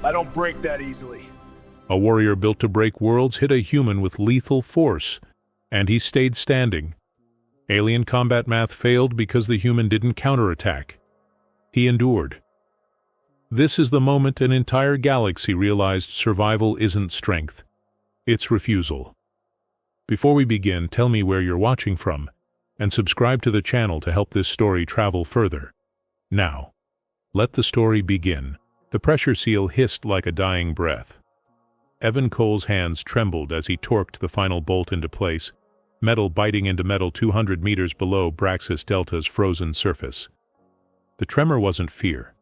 I don't break that easily. A warrior built to break worlds hit a human with lethal force, and he stayed standing. Alien combat math failed because the human didn't counterattack. He endured. This is the moment an entire galaxy realized survival isn't strength. It's refusal. Before we begin, tell me where you're watching from, and subscribe to the channel to help this story travel further. Now, let the story begin. The pressure seal hissed like a dying breath. Evan Cole's hands trembled as he torqued the final bolt into place, metal biting into metal 200 meters below Braxis Delta's frozen surface. The tremor wasn't fear.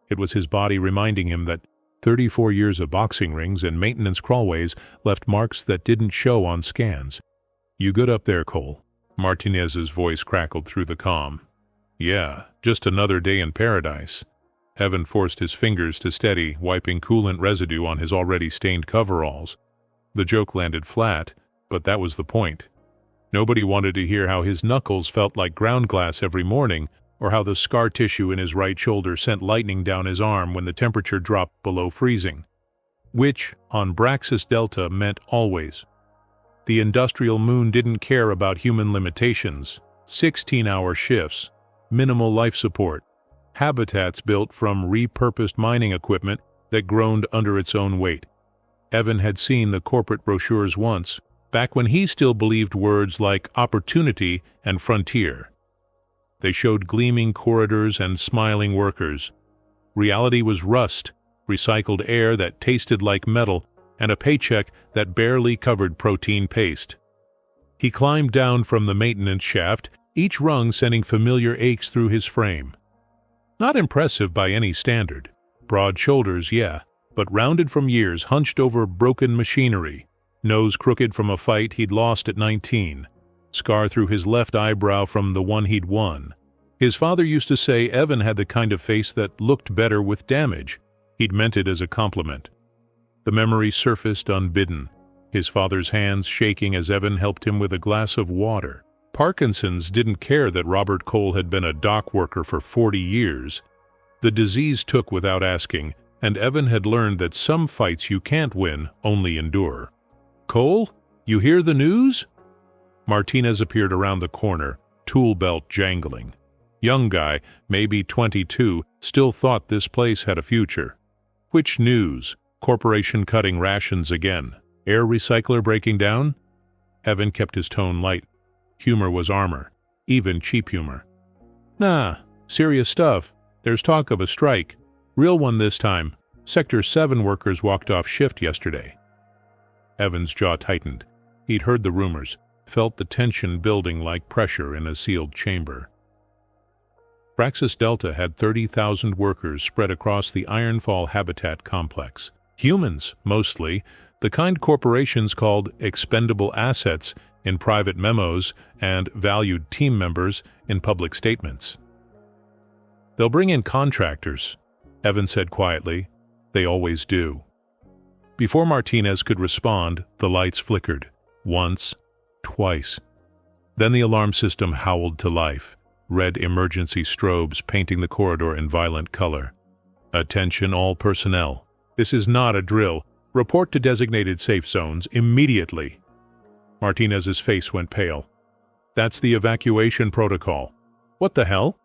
It was his body reminding him that 34 years of boxing rings and maintenance crawlways left marks that didn't show on scans. "You good up there, Cole?" Martinez's voice crackled through the comm. "Yeah, just another day in paradise." Evan forced his fingers to steady, wiping coolant residue on his already stained coveralls. The joke landed flat, but that was the point. Nobody wanted to hear how his knuckles felt like ground glass every morning, or how the scar tissue in his right shoulder sent lightning down his arm when the temperature dropped below freezing. Which, on Braxis Delta, meant always. The industrial moon didn't care about human limitations. 16-hour shifts, minimal life support, habitats built from repurposed mining equipment that groaned under its own weight. Evan had seen the corporate brochures once, back when he still believed words like opportunity and frontier. They showed gleaming corridors and smiling workers. Reality was rust, recycled air that tasted like metal, and a paycheck that barely covered protein paste. He climbed down from the maintenance shaft, each rung sending familiar aches through his frame. Not impressive by any standard. Broad shoulders, yeah, but rounded from years hunched over broken machinery. Nose crooked from a fight he'd lost at 19. Scar through his left eyebrow from the one he'd won. His father used to say Evan had the kind of face that looked better with damage. He'd meant it as a compliment. The memory surfaced unbidden, his father's hands shaking as Evan helped him with a glass of water. Parkinson's didn't care that Robert Cole had been a dock worker for 40 years. The disease took without asking, and Evan had learned that some fights you can't win, only endure. "Cole, you hear the news?" Martinez appeared around the corner, tool belt jangling. Young guy, maybe 22, still thought this place had a future. "Which news? Corporation cutting rations again. Air recycler breaking down?" Evan kept his tone light. Humor was armor, even cheap humor. "Nah, serious stuff. There's talk of a strike. Real one this time. Sector 7 workers walked off shift yesterday." Evan's jaw tightened. He'd heard the rumors, felt the tension building like pressure in a sealed chamber. Braxis Delta had 30,000 workers spread across the Ironfall habitat complex. Humans, mostly, the kind corporations called expendable assets in private memos and valued team members in public statements. "They'll bring in contractors," Evan said quietly. "They always do." Before Martinez could respond, the lights flickered. Once, twice. Then the alarm system howled to life, red emergency strobes painting the corridor in violent color. "Attention all personnel. This is not a drill. Report to designated safe zones immediately." Martinez's face went pale. "That's the evacuation protocol." "What the hell?"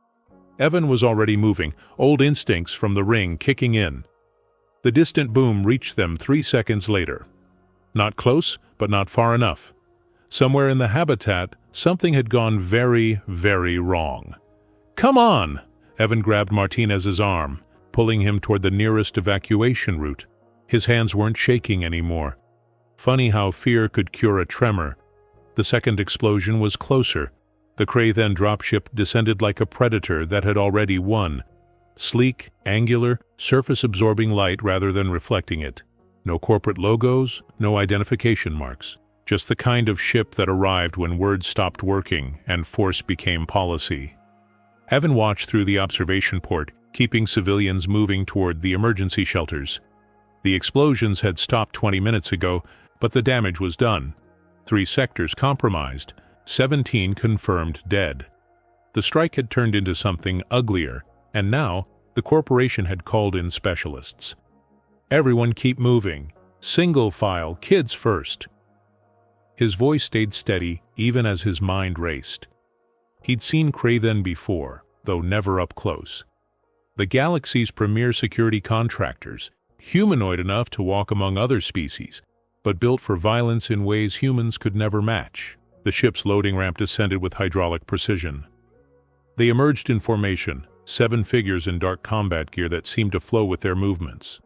Evan was already moving, old instincts from the ring kicking in. The distant boom reached them 3 seconds later. Not close, but not far enough. Somewhere in the habitat, something had gone very, very wrong. "Come on!" Evan grabbed Martinez's arm, pulling him toward the nearest evacuation route. His hands weren't shaking anymore. Funny how fear could cure a tremor. The second explosion was closer. The Krathen dropship descended like a predator that had already won. Sleek, angular, surface-absorbing light rather than reflecting it. No corporate logos, no identification marks. Just the kind of ship that arrived when words stopped working and force became policy. Evan watched through the observation port, keeping civilians moving toward the emergency shelters. The explosions had stopped 20 minutes ago, but the damage was done. 3 sectors compromised, 17 confirmed dead. The strike had turned into something uglier, and now the corporation had called in specialists. Everyone keep moving. Single file, kids first." His voice stayed steady even as his mind raced. He'd seen Craven before, though never up close. The galaxy's premier security contractors, humanoid enough to walk among other species, but built for violence in ways humans could never match. The ship's loading ramp descended with hydraulic precision. They emerged in formation, 7 figures in dark combat gear that seemed to flow with their movements.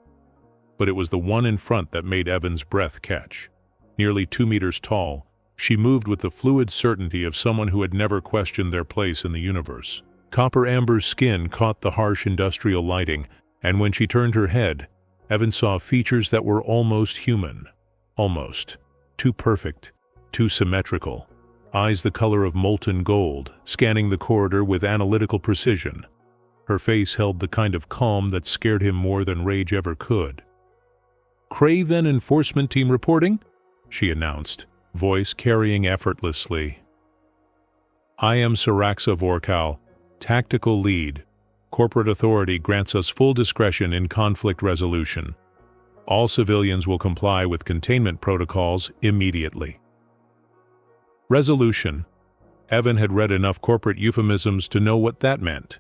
But it was the one in front that made Evan's breath catch. Nearly 2 meters tall, she moved with the fluid certainty of someone who had never questioned their place in the universe. Copper-amber skin caught the harsh industrial lighting, and when she turned her head, Evan saw features that were almost human. Almost. Too perfect. Too symmetrical. Eyes the color of molten gold, scanning the corridor with analytical precision. Her face held the kind of calm that scared him more than rage ever could. "Craven Enforcement Team reporting," she announced, voice carrying effortlessly. "I am Saraxa Vorkal, Tactical Lead. Corporate authority grants us full discretion in conflict resolution. All civilians will comply with containment protocols immediately." Resolution. Evan had read enough corporate euphemisms to know what that meant.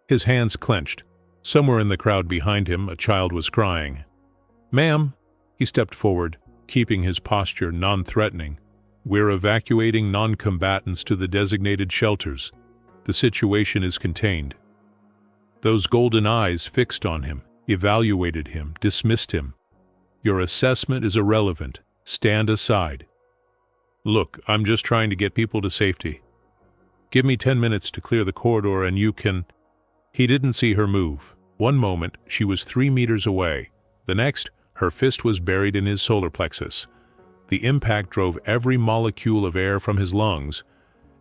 His hands clenched. Somewhere in the crowd behind him, a child was crying. "Ma'am," he stepped forward, keeping his posture non-threatening. "We're evacuating non-combatants to the designated shelters. The situation is contained." Those golden eyes fixed on him, evaluated him, dismissed him. "Your assessment is irrelevant. Stand aside." "Look, I'm just trying to get people to safety. Give me 10 minutes to clear the corridor and you can—" He didn't see her move. One moment, she was 3 meters away. The next, her fist was buried in his solar plexus. The impact drove every molecule of air from his lungs.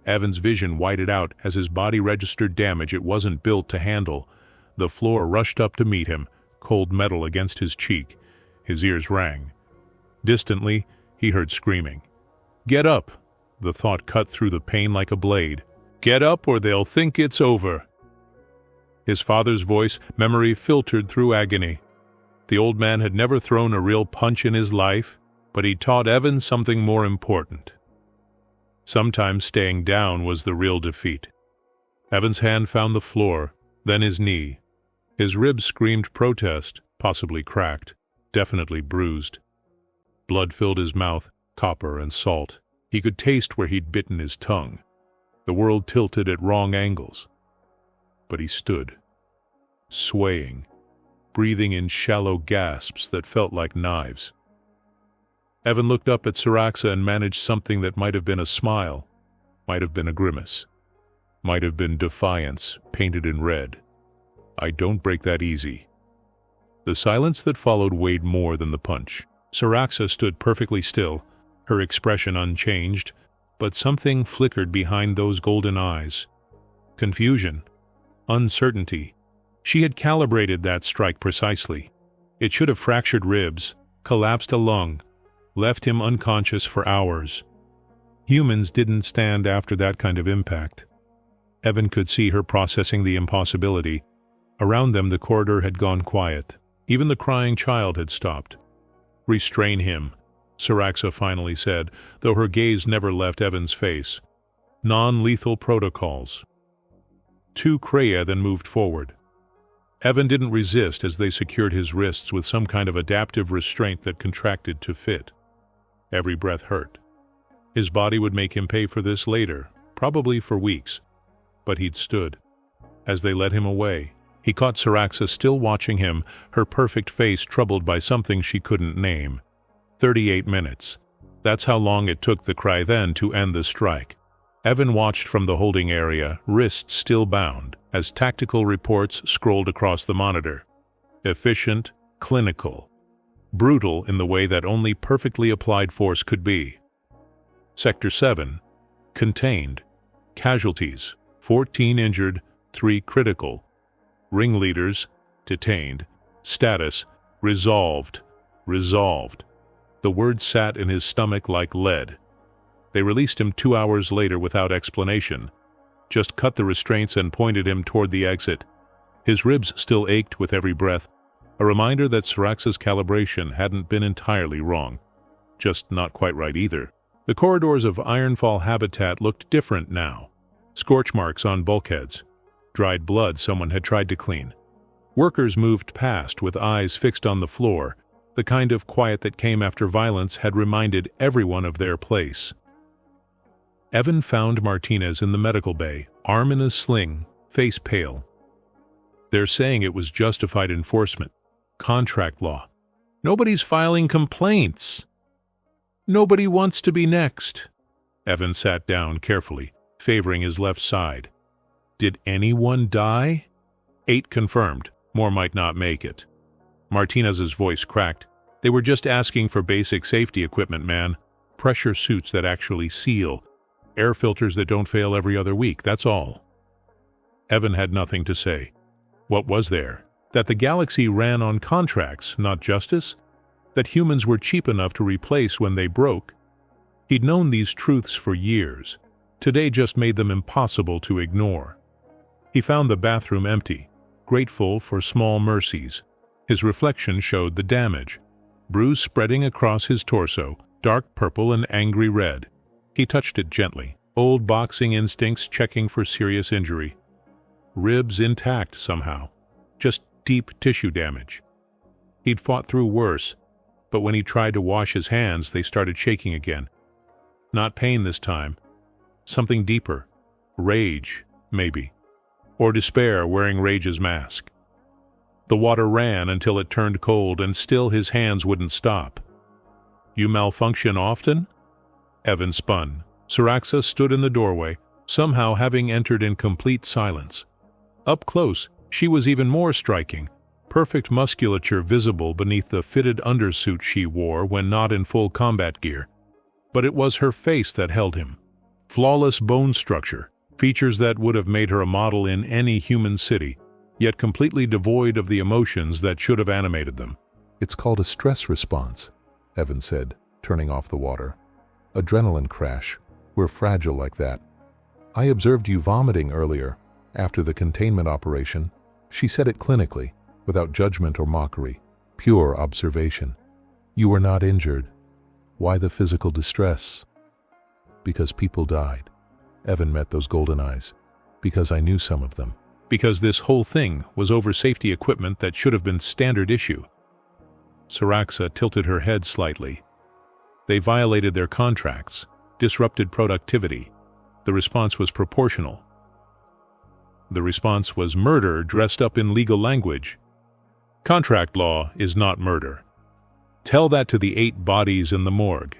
Evan's vision whited out as his body registered damage it wasn't built to handle. The floor rushed up to meet him, cold metal against his cheek. His ears rang. Distantly, he heard screaming. "Get up!" The thought cut through the pain like a blade. "Get up or they'll think it's over." His father's voice, memory filtered through agony. The old man had never thrown a real punch in his life, but he taught Evan something more important. Sometimes staying down was the real defeat. Evan's hand found the floor, then his knee. His ribs screamed protest, possibly cracked, definitely bruised. Blood filled his mouth, copper and salt. He could taste where he'd bitten his tongue. The world tilted at wrong angles. But he stood, swaying, breathing in shallow gasps that felt like knives. Evan looked up at Saraxa and managed something that might have been a smile, might have been a grimace, might have been defiance painted in red. "I don't break that easy." The silence that followed weighed more than the punch. Saraxa stood perfectly still, her expression unchanged, but something flickered behind those golden eyes. Confusion. Uncertainty. She had calibrated that strike precisely. It should have fractured ribs, collapsed a lung, left him unconscious for hours. Humans didn't stand after that kind of impact. Evan could see her processing the impossibility. Around them the corridor had gone quiet. Even the crying child had stopped. "Restrain him," Saraxa finally said, though her gaze never left Evan's face. "Non-lethal protocols." 2 Kreia then moved forward. Evan didn't resist as they secured his wrists with some kind of adaptive restraint that contracted to fit. Every breath hurt. His body would make him pay for this later, probably for weeks. But he'd stood. As they led him away, he caught Saraxa still watching him, her perfect face troubled by something she couldn't name. 38 minutes. That's how long it took the Cry then to end the strike. Evan watched from the holding area, wrists still bound, as tactical reports scrolled across the monitor. Efficient, clinical. Brutal in the way that only perfectly applied force could be. Sector 7. Contained. Casualties. 14 injured, 3 critical. Ringleaders. Detained. Status. Resolved. Resolved. The words sat in his stomach like lead. They released him 2 hours later without explanation. Just cut the restraints and pointed him toward the exit. His ribs still ached with every breath, A reminder that Saraxa's calibration hadn't been entirely wrong. Just not quite right either. The corridors of Ironfall habitat looked different now. Scorch marks on bulkheads. Dried blood someone had tried to clean. Workers moved past with eyes fixed on the floor. The kind of quiet that came after violence had reminded everyone of their place. Evan found Martinez in the medical bay, arm in a sling, face pale. They're saying it was justified enforcement. Contract law. Nobody's filing complaints. Nobody wants to be next. Evan sat down carefully, favoring his left side. Did anyone die? 8 confirmed. More might not make it. Martinez's voice cracked. They were just asking for basic safety equipment, man. Pressure suits that actually seal. Air filters that don't fail every other week, that's all. Evan had nothing to say. What was there? That the galaxy ran on contracts, not justice? That humans were cheap enough to replace when they broke? He'd known these truths for years. Today just made them impossible to ignore. He found the bathroom empty, grateful for small mercies. His reflection showed the damage. Bruise spreading across his torso, dark purple and angry red. He touched it gently, old boxing instincts checking for serious injury. Ribs intact somehow, just deep tissue damage. He'd fought through worse, but when he tried to wash his hands, they started shaking again. Not pain this time. Something deeper. Rage, maybe. Or despair wearing rage's mask. The water ran until it turned cold, and still his hands wouldn't stop. You malfunction often? Evan spun. Saraxa stood in the doorway, somehow having entered in complete silence. Up close, she was even more striking, perfect musculature visible beneath the fitted undersuit she wore when not in full combat gear. But it was her face that held him. Flawless bone structure, features that would have made her a model in any human city, yet completely devoid of the emotions that should have animated them. It's called a stress response, Evan said, turning off the water. Adrenaline crash. We're fragile like that. I observed you vomiting earlier, after the containment operation. She said it clinically, without judgment or mockery. Pure observation. You were not injured. Why the physical distress? Because people died. Evan met those golden eyes. Because I knew some of them. Because this whole thing was over safety equipment that should have been standard issue. Saraxa tilted her head slightly. They violated their contracts, disrupted productivity. The response was proportional. The response was murder dressed up in legal language. Contract law is not murder. Tell that to the 8 bodies in the morgue.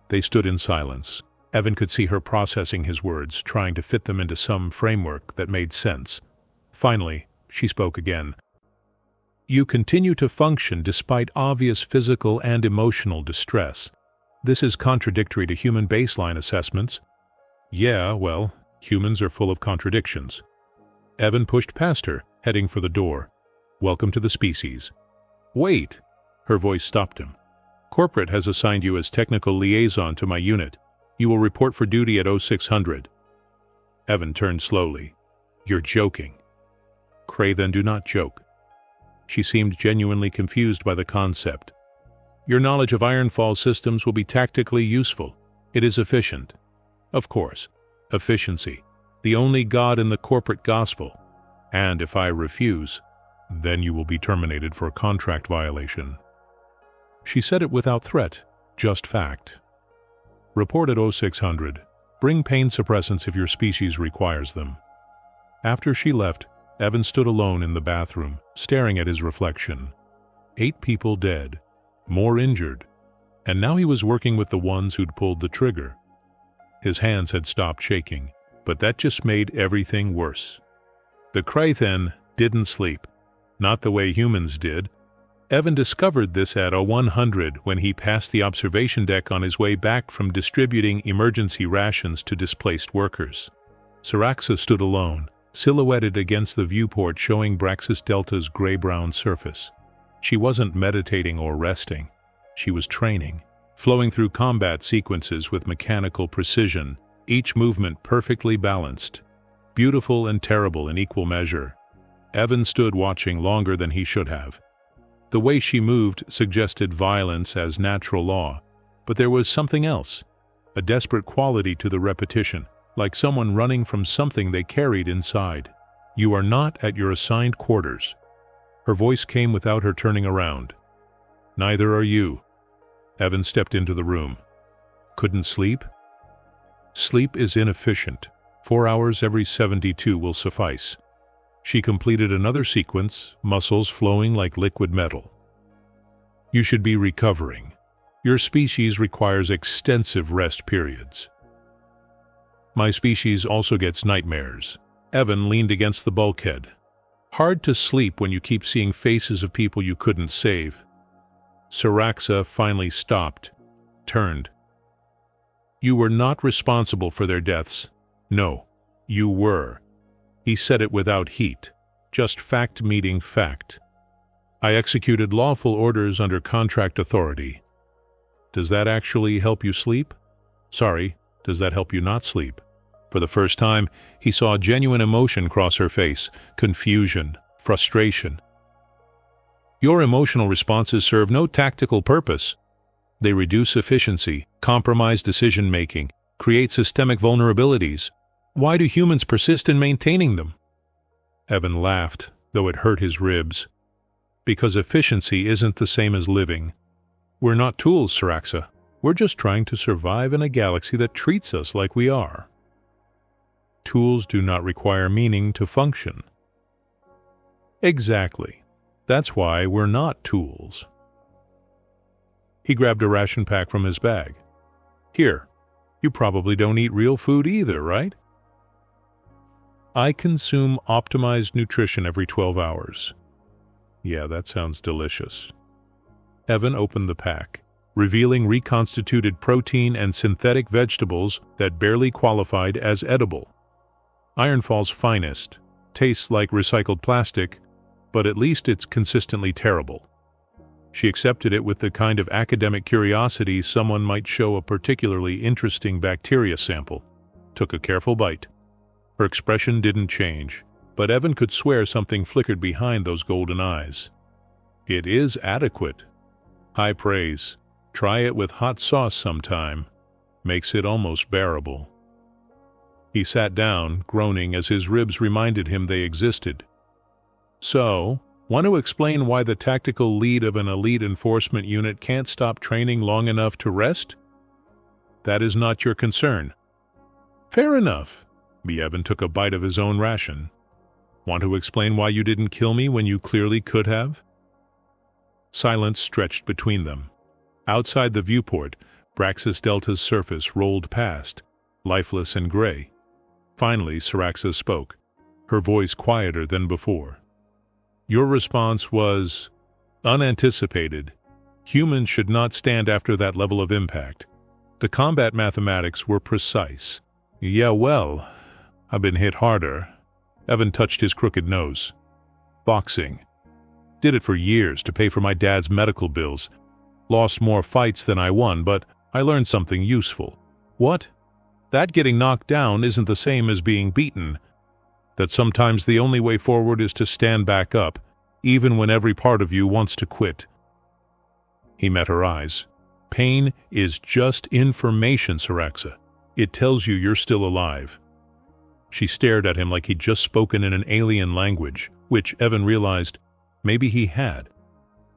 They stood in silence. Evan could see her processing his words, trying to fit them into some framework that made sense. Finally, she spoke again. You continue to function despite obvious physical and emotional distress. This is contradictory to human baseline assessments. Yeah, well, humans are full of contradictions. Evan pushed past her, heading for the door. Welcome to the species. Wait! Her voice stopped him. Corporate has assigned you as technical liaison to my unit. You will report for duty at 0600. Evan turned slowly. You're joking. Cray, then do not joke. She seemed genuinely confused by the concept. Your knowledge of Ironfall systems will be tactically useful. It is efficient. Of course, efficiency, the only god in the corporate gospel. And if I refuse, then you will be terminated for a contract violation. She said it without threat, just fact. Report at 0600. Bring pain suppressants if your species requires them. After she left, Evan stood alone in the bathroom, staring at his reflection. 8 people dead, more injured, and now he was working with the ones who'd pulled the trigger. His hands had stopped shaking, but that just made everything worse. The Crathen didn't sleep, not the way humans did. Evan discovered this at 0100 when he passed the observation deck on his way back from distributing emergency rations to displaced workers. Saraxa stood alone, silhouetted against the viewport showing Braxis Delta's gray-brown surface. She wasn't meditating or resting. She was training, flowing through combat sequences with mechanical precision, each movement perfectly balanced, beautiful and terrible in equal measure. Evan stood watching longer than he should have. The way she moved suggested violence as natural law, but there was something else, a desperate quality to the repetition, like someone running from something they carried inside. "You are not at your assigned quarters." Her voice came without her turning around. "Neither are you." Evan stepped into the room. "Couldn't sleep?" "Sleep is inefficient. 4 hours every 72 will suffice." She completed another sequence, muscles flowing like liquid metal. "You should be recovering. Your species requires extensive rest periods." "My species also gets nightmares." Evan leaned against the bulkhead. "Hard to sleep when you keep seeing faces of people you couldn't save." Saraxa finally stopped, turned. "You were not responsible for their deaths." "No, you were." He said it without heat, just fact meeting fact. "I executed lawful orders under contract authority." "Does that actually help you sleep?" "Sorry, does that help you not sleep?" For the first time, he saw genuine emotion cross her face, confusion, frustration. "Your emotional responses serve no tactical purpose. They reduce efficiency, compromise decision-making, create systemic vulnerabilities. Why do humans persist in maintaining them?" Evan laughed, though it hurt his ribs. "Because efficiency isn't the same as living. We're not tools, Saraxa. We're just trying to survive in a galaxy that treats us like we are. Tools do not require meaning to function." "Exactly. That's why we're not tools." He grabbed a ration pack from his bag. "Here, you probably don't eat real food either, right?" "I consume optimized nutrition every 12 hours. "Yeah, that sounds delicious." Evan opened the pack, revealing reconstituted protein and synthetic vegetables that barely qualified as edible. Ironfall's finest, tastes like recycled plastic, but at least it's consistently terrible. She accepted it with the kind of academic curiosity someone might show a particularly interesting bacteria sample. Took a careful bite. Her expression didn't change, but Evan could swear something flickered behind those golden eyes. "It is adequate." High praise. Try it with hot sauce sometime. Makes it almost bearable. He sat down, groaning as his ribs reminded him they existed. "So, want to explain why the tactical lead of an elite enforcement unit can't stop training long enough to rest? That is not your concern." "Fair enough." Evan took a bite of his own ration. "Want to explain why you didn't kill me when you clearly could have?" Silence stretched between them. Outside the viewport, Braxis Delta's surface rolled past, lifeless and gray. Finally, Saraxa spoke, her voice quieter than before. "Your response was unanticipated. Humans should not stand after that level of impact. The combat mathematics were precise." "Yeah, well, I've been hit harder." Evan touched his crooked nose. "Boxing. Did it for years to pay for my dad's medical bills. Lost more fights than I won, but I learned something useful." "What?" "That getting knocked down isn't the same as being beaten. That sometimes the only way forward is to stand back up, even when every part of you wants to quit." He met her eyes. "Pain is just information, Saraxa. It tells you you're still alive." She stared at him like he'd just spoken in an alien language, which Evan realized maybe he had.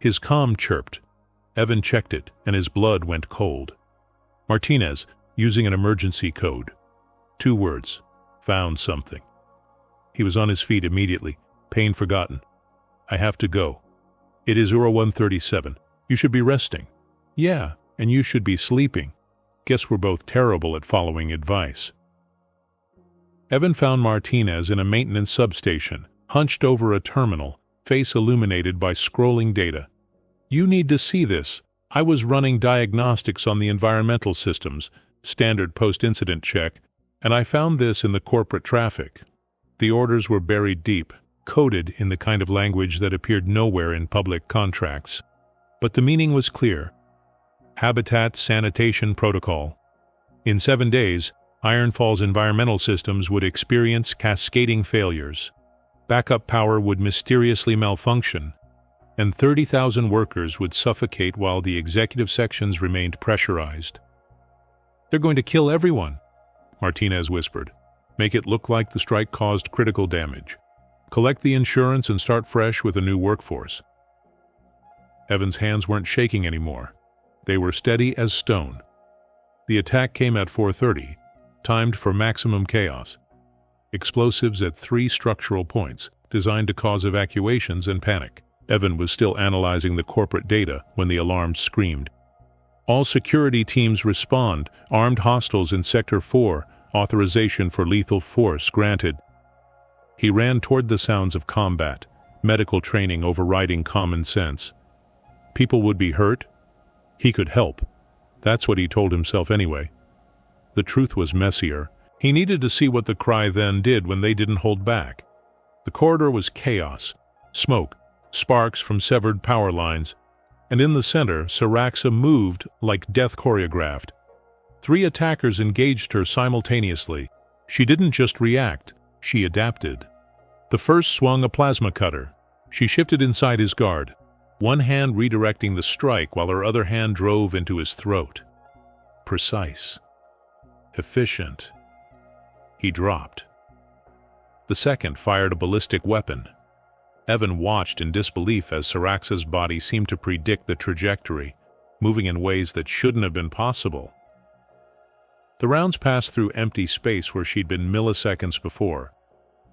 His comm chirped. Evan checked it, and his blood went cold. "Martinez, using an emergency code." 2 words. "Found something." He was on his feet immediately, pain forgotten. "I have to go. It is 0137. You should be resting." "Yeah, and you should be sleeping." Guess we're both terrible at following advice. Evan found Martinez in a maintenance substation, hunched over a terminal, face illuminated by scrolling data. "You need to see this. I was running diagnostics on the environmental systems, standard post-incident check, and I found this in the corporate traffic." The orders were buried deep, coded in the kind of language that appeared nowhere in public contracts. But the meaning was clear. Habitat Sanitation Protocol. In 7 days, Ironfall's environmental systems would experience cascading failures. Backup power would mysteriously malfunction. and 30,000 workers would suffocate while the executive sections remained pressurized. "They're going to kill everyone," Martinez whispered. "Make it look like the strike caused critical damage. Collect the insurance and start fresh with a new workforce." Evan's hands weren't shaking anymore. They were steady as stone. The attack came at 4:30, timed for maximum chaos. Explosives at 3 structural points, designed to cause evacuations and panic. Evan was still analyzing the corporate data when the alarm screamed. "All security teams respond. Armed hostiles in Sector 4. Authorization for lethal force granted." He ran toward the sounds of combat, medical training overriding common sense. People would be hurt. He could help. That's what he told himself anyway. The truth was messier. He needed to see what the Cry then did when they didn't hold back. The corridor was chaos. Smoke, sparks from severed power lines, and in the center, Saraxa moved like death choreographed. 3 attackers engaged her simultaneously. She didn't just react, she adapted. The first swung a plasma cutter. She shifted inside his guard, one hand redirecting the strike while her other hand drove into his throat. Precise. Efficient. He dropped. The second fired a ballistic weapon. Evan watched in disbelief as Saraxa's body seemed to predict the trajectory, moving in ways that shouldn't have been possible. The rounds passed through empty space where she'd been milliseconds before.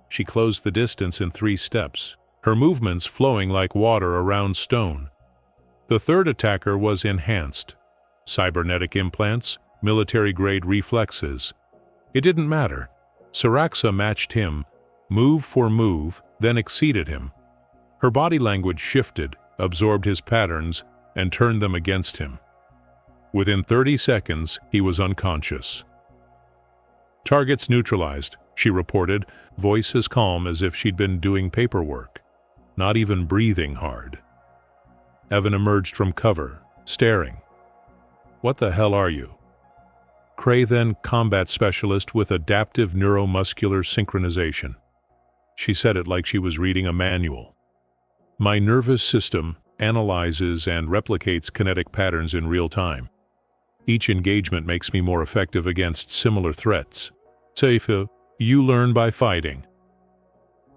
She closed the distance in 3 steps, her movements flowing like water around stone. The third attacker was enhanced. Cybernetic implants, military-grade reflexes. It didn't matter. Saraxa matched him, move for move, then exceeded him. Her body language shifted, absorbed his patterns, and turned them against him. Within 30 seconds, he was unconscious. "Targets neutralized," she reported, voice as calm as if she'd been doing paperwork, not even breathing hard. Evan emerged from cover, staring. "What the hell are you?" Cray then combat specialist with adaptive neuromuscular synchronization. She said it like she was reading a manual. "My nervous system analyzes and replicates kinetic patterns in real time. Each engagement makes me more effective against similar threats. Safe, you learn by fighting."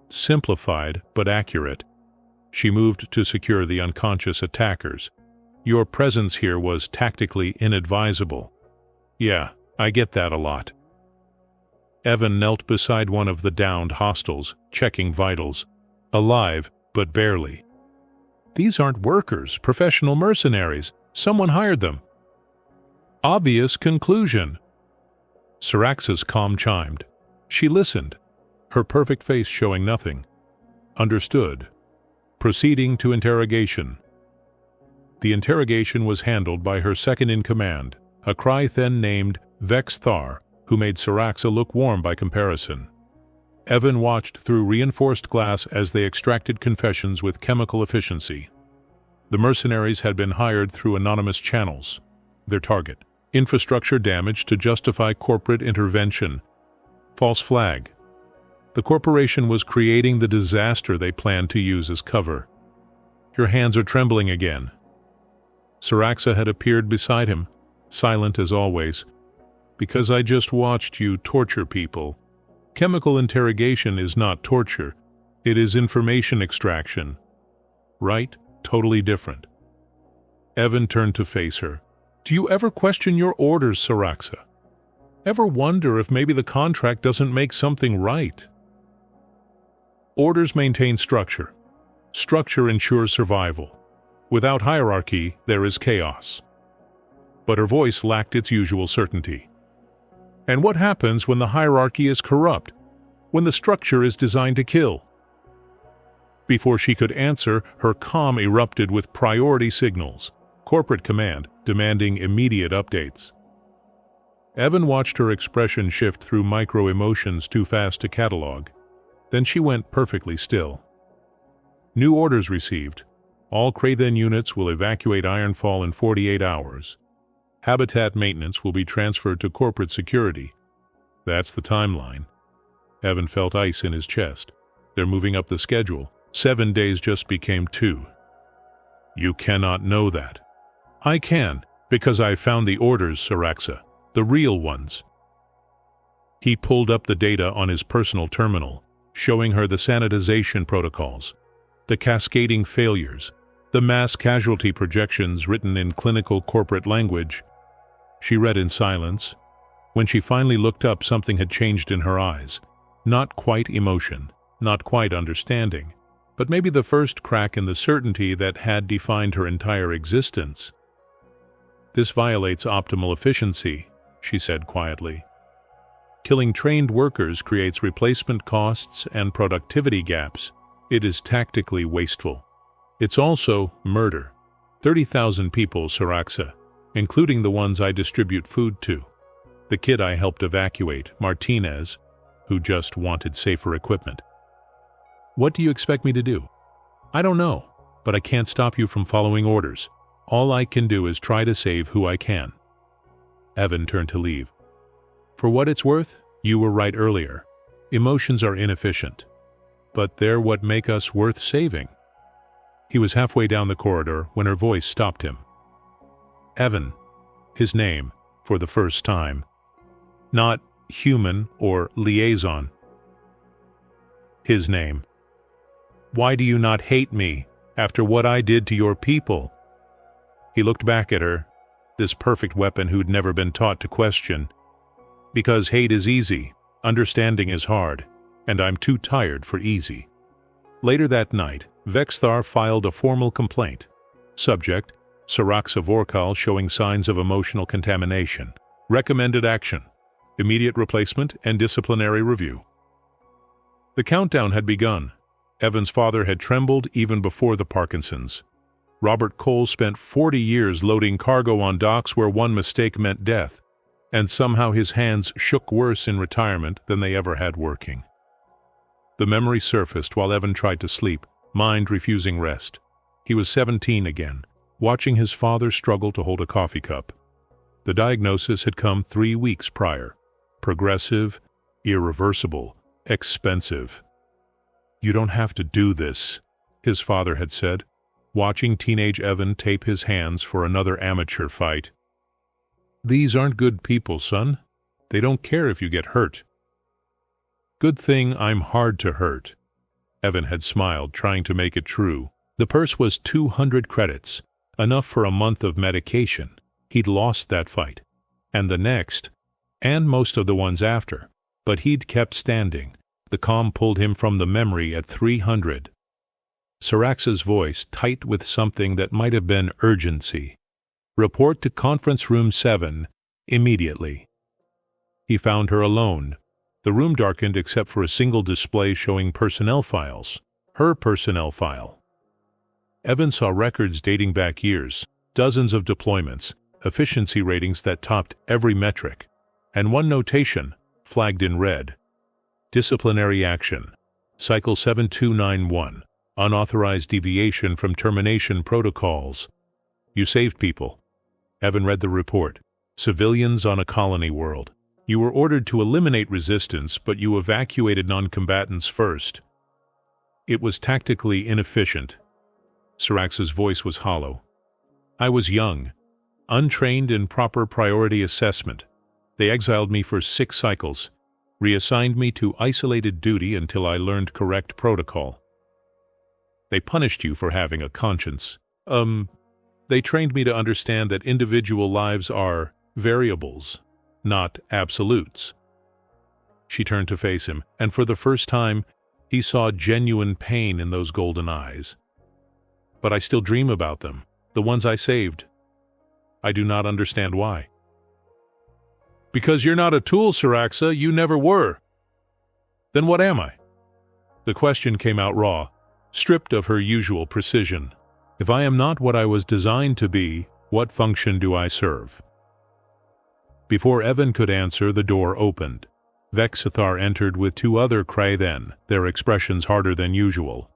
Simplified but accurate. She moved to secure the unconscious attackers. "Your presence here was tactically inadvisable." "Yeah, I get that a lot." Evan knelt beside one of the downed hostiles, checking vitals. Alive, but barely. "These aren't workers, professional mercenaries. Someone hired them." "Obvious conclusion." Saraxa's calm chimed. She listened, her perfect face showing nothing. Understood. Proceeding to interrogation. The interrogation was handled by her second-in-command, a Crythen named Vex Thar, who made Saraxa look warm by comparison. Evan watched through reinforced glass as they extracted confessions with chemical efficiency. The mercenaries had been hired through anonymous channels. Their target: infrastructure damage to justify corporate intervention. False flag. The corporation was creating the disaster they planned to use as cover. "Your hands are trembling again." Saraxa had appeared beside him, silent as always. "Because I just watched you torture people. Chemical interrogation is not torture. It is information extraction. Right? Totally different." Evan turned to face her. "Do you ever question your orders, Saraxa? Ever wonder if maybe the contract doesn't make something right?" "Orders maintain structure. Structure ensures survival. Without hierarchy, there is chaos." But her voice lacked its usual certainty. "And what happens when the hierarchy is corrupt? When the structure is designed to kill?" Before she could answer, her comm erupted with priority signals. Corporate command, demanding immediate updates. Evan watched her expression shift through micro-emotions too fast to catalog. Then she went perfectly still. "New orders received. All Crythen units will evacuate Ironfall in 48 hours. Habitat maintenance will be transferred to corporate security." That's the timeline. Evan felt ice in his chest. They're moving up the schedule. 7 days just became 2. You cannot know that. I can, because I found the orders, Saraxa, the real ones. He pulled up the data on his personal terminal, showing her the sanitization protocols, the cascading failures, the mass casualty projections written in clinical corporate language. She read in silence. When she finally looked up, something had changed in her eyes. Not quite emotion, not quite understanding, but maybe the first crack in the certainty that had defined her entire existence. This violates optimal efficiency, she said quietly. Killing trained workers creates replacement costs and productivity gaps. It is tactically wasteful. It's also murder. 30,000 people, Saraxa, including the ones I distribute food to. The kid I helped evacuate, Martinez, who just wanted safer equipment. What do you expect me to do? I don't know, but I can't stop you from following orders. All I can do is try to save who I can. Evan turned to leave. For what it's worth, you were right earlier. Emotions are inefficient, but they're what make us worth saving. He was halfway down the corridor when her voice stopped him. Evan, his name, for the first time. Not human or liaison. His name. Why do you not hate me after what I did to your people? He looked back at her, this perfect weapon who'd never been taught to question. Because hate is easy, understanding is hard, and I'm too tired for easy. Later that night, Vexthar filed a formal complaint. Subject, Saraxa Vorkal showing signs of emotional contamination. Recommended action, immediate replacement and disciplinary review. The countdown had begun. Evan's father had trembled even before the Parkinsons. Robert Cole spent 40 years loading cargo on docks where one mistake meant death, and somehow his hands shook worse in retirement than they ever had working. The memory surfaced while Evan tried to sleep, mind refusing rest. He was 17 again, watching his father struggle to hold a coffee cup. The diagnosis had come 3 weeks prior. Progressive, irreversible, expensive. You don't have to do this, his father had said, watching teenage Evan tape his hands for another amateur fight. These aren't good people, son. They don't care if you get hurt. Good thing I'm hard to hurt. Evan had smiled, trying to make it true. The purse was 200 credits, enough for a month of medication. He'd lost that fight, and the next, and most of the ones after, but he'd kept standing. The calm pulled him from the memory at 300. Saraxa's voice, tight with something that might have been urgency. Report to Conference Room 7, immediately. He found her alone. The room darkened except for a single display showing personnel files. Her personnel file. Evan saw records dating back years, dozens of deployments, efficiency ratings that topped every metric, and one notation, flagged in red. Disciplinary action. Cycle 7291. Unauthorized deviation from termination protocols. You saved people. Evan read the report. Civilians on a colony world. You were ordered to eliminate resistance, but you evacuated non-combatants first. It was tactically inefficient. Saraxa's voice was hollow. I was young, untrained in proper priority assessment. They exiled me for 6 cycles, reassigned me to isolated duty until I learned correct protocol. They punished you for having a conscience. They trained me to understand that individual lives are variables, not absolutes. She turned to face him, and for the first time, he saw genuine pain in those golden eyes. But I still dream about them, the ones I saved. I do not understand why. Because you're not a tool, Saraxa, you never were. Then what am I? The question came out raw, stripped of her usual precision. If I am not what I was designed to be, what function do I serve? Before Evan could answer, the door opened. Vexthar entered with 2 other Kraithen, their expressions harder than usual.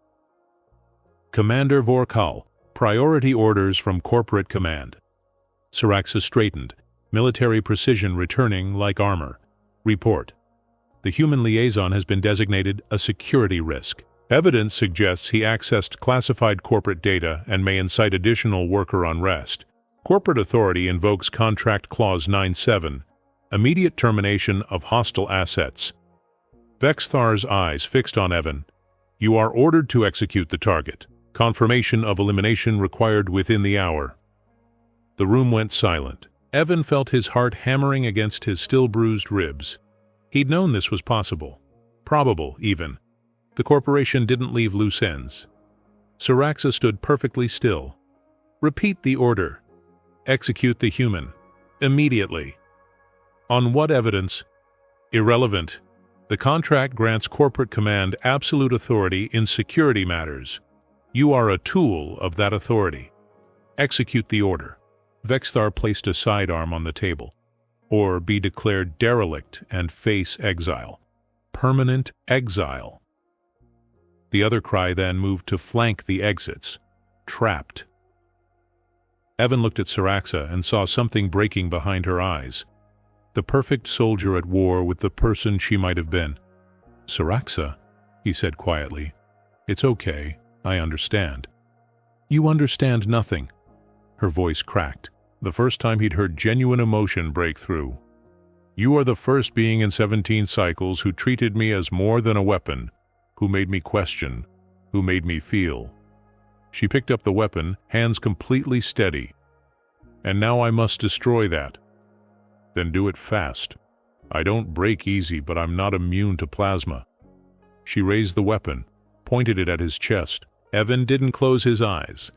Commander Vorkal, priority orders from corporate command. Saraxa straightened, military precision returning like armor. Report. The human liaison has been designated a security risk. Evidence suggests he accessed classified corporate data and may incite additional worker unrest. Corporate authority invokes Contract Clause 9.7, immediate termination of hostile assets. Vexthar's eyes fixed on Evan. You are ordered to execute the target. Confirmation of elimination required within the hour. The room went silent. Evan felt his heart hammering against his still bruised ribs. He'd known this was possible. Probable, even. The corporation didn't leave loose ends. Saraxa stood perfectly still. Repeat the order. Execute the human. Immediately. On what evidence? Irrelevant. The contract grants corporate command absolute authority in security matters. You are a tool of that authority. Execute the order. Vexthar placed a sidearm on the table. Or be declared derelict and face exile. Permanent exile. The other cry then moved to flank the exits. Trapped. Evan looked at Saraxa and saw something breaking behind her eyes. The perfect soldier at war with the person she might have been. Saraxa, he said quietly. It's okay, I understand. You understand nothing. Her voice cracked, the first time he'd heard genuine emotion break through. You are the first being in 17 cycles who treated me as more than a weapon, who made me question, who made me feel. She picked up the weapon, hands completely steady. And now I must destroy that. Then do it fast. I don't break easy, but I'm not immune to plasma. She raised the weapon, pointed it at his chest. Evan didn't close his eyes.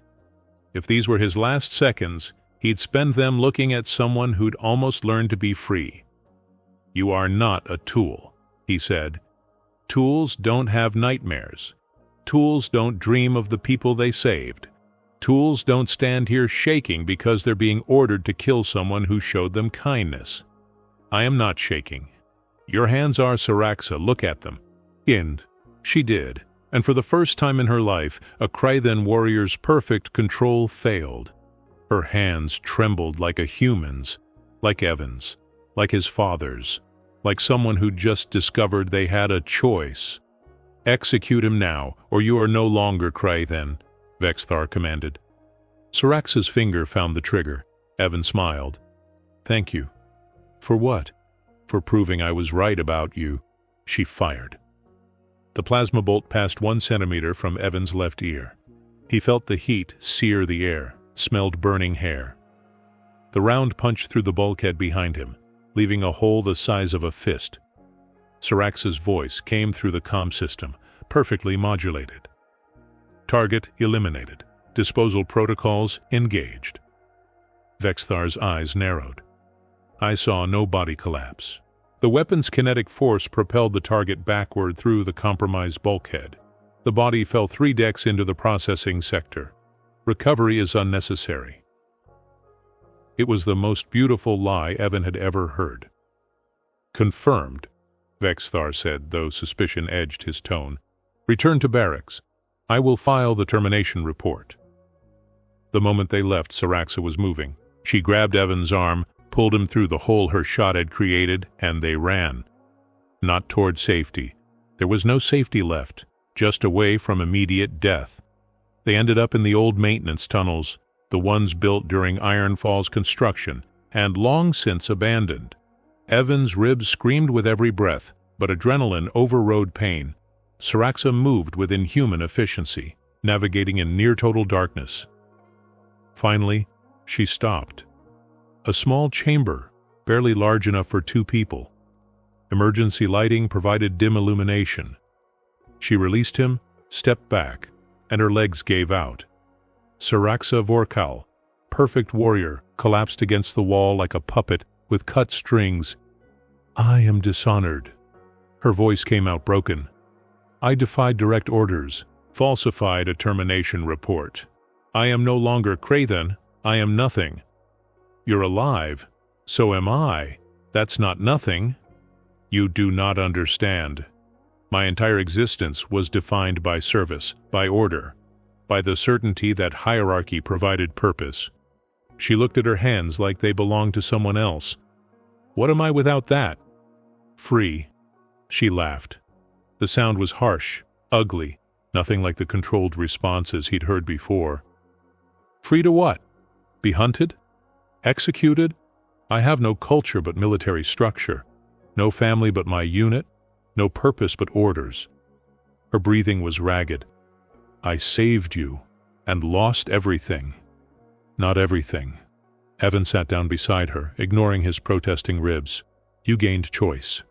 If these were his last seconds, he'd spend them looking at someone who'd almost learned to be free. You are not a tool, he said. Tools don't have nightmares. Tools don't dream of the people they saved. Tools don't stand here shaking because they're being ordered to kill someone who showed them kindness. I am not shaking. Your hands are, Saraxa, look at them. She did, and for the first time in her life, a Krythan warrior's perfect control failed. Her hands trembled like a human's, like Evan's, like his father's, like someone who just discovered they had a choice. Execute him now, or you are no longer Krythan, Vexthar commanded. Saraxa's finger found the trigger. Evan smiled. Thank you. For what? For proving I was right about you. She fired. The plasma bolt passed 1 centimeter from Evan's left ear. He felt the heat sear the air, smelled burning hair. The round punched through the bulkhead behind him, leaving a hole the size of a fist. Saraxa's voice came through the comm system, perfectly modulated. Target eliminated. Disposal protocols engaged. Vexthar's eyes narrowed. I saw no body collapse. The weapon's kinetic force propelled the target backward through the compromised bulkhead. The body fell 3 decks into the processing sector. Recovery is unnecessary. It was the most beautiful lie Evan had ever heard. Confirmed, Vexthar said, though suspicion edged his tone. Return to barracks. I will file the termination report. The moment they left, Saraxa was moving. She grabbed Evan's arm, pulled him through the hole her shot had created, and they ran. Not toward safety. There was no safety left, just away from immediate death. They ended up in the old maintenance tunnels, the ones built during Ironfall's construction, and long since abandoned. Evan's ribs screamed with every breath, but adrenaline overrode pain. Saraxa moved with inhuman efficiency, navigating in near-total darkness. Finally, she stopped. A small chamber, barely large enough for 2 people. Emergency lighting provided dim illumination. She released him, stepped back, and her legs gave out. Saraxa Vorkal, perfect warrior, collapsed against the wall like a puppet with cut strings. I am dishonored. Her voice came out broken. I defied direct orders, falsified a termination report. I am no longer Krythan. I am nothing. You're alive. So am I. That's not nothing. You do not understand. My entire existence was defined by service, by order, by the certainty that hierarchy provided purpose. She looked at her hands like they belonged to someone else. What am I without that? Free. She laughed. The sound was harsh, ugly, nothing like the controlled responses he'd heard before. Free to what? Be hunted? Executed? I have no culture but military structure, no family but my unit, no purpose but orders. Her breathing was ragged. I saved you, and lost everything. Not everything. Evan sat down beside her, ignoring his protesting ribs. You gained choice.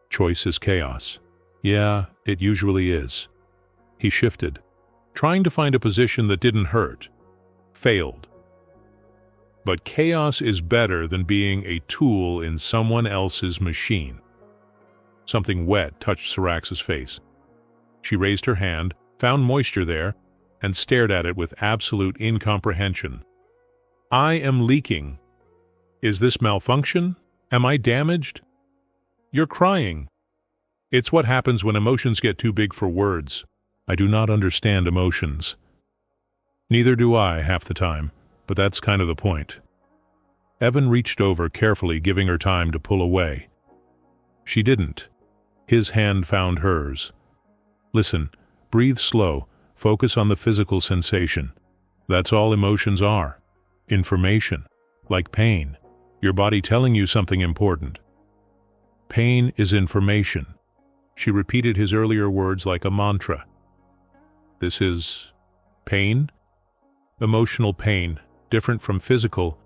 Choice is chaos. Yeah, it usually is. He shifted, trying to find a position that didn't hurt. Failed. But chaos is better than being a tool in someone else's machine. Something wet touched Syrax's face. She raised her hand, found moisture there, and stared at it with absolute incomprehension. I am leaking. Is this malfunction? Am I damaged? You're crying. It's what happens when emotions get too big for words. I do not understand emotions. Neither do I half the time, but that's kind of the point. Evan reached over carefully, giving her time to pull away. She didn't. His hand found hers. Listen, breathe slow, focus on the physical sensation. That's all emotions are. Information, like pain, your body telling you something important. Pain is information. She repeated his earlier words like a mantra. This is pain? Emotional pain, different from physical,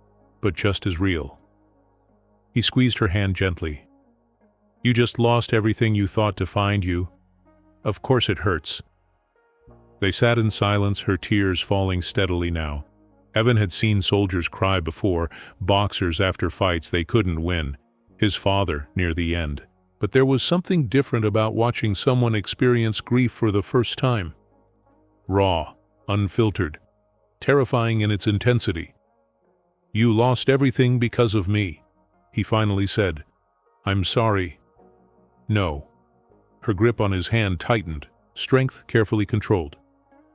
but just as real. He squeezed her hand gently. You just lost everything you thought defined you. Of course it hurts. They sat in silence, her tears falling steadily now. Evan had seen soldiers cry before, boxers after fights they couldn't win, his father near the end. But there was something different about watching someone experience grief for the first time. Raw, unfiltered, terrifying in its intensity. You lost everything because of me, he finally said. I'm sorry. No. Her grip on his hand tightened, strength carefully controlled.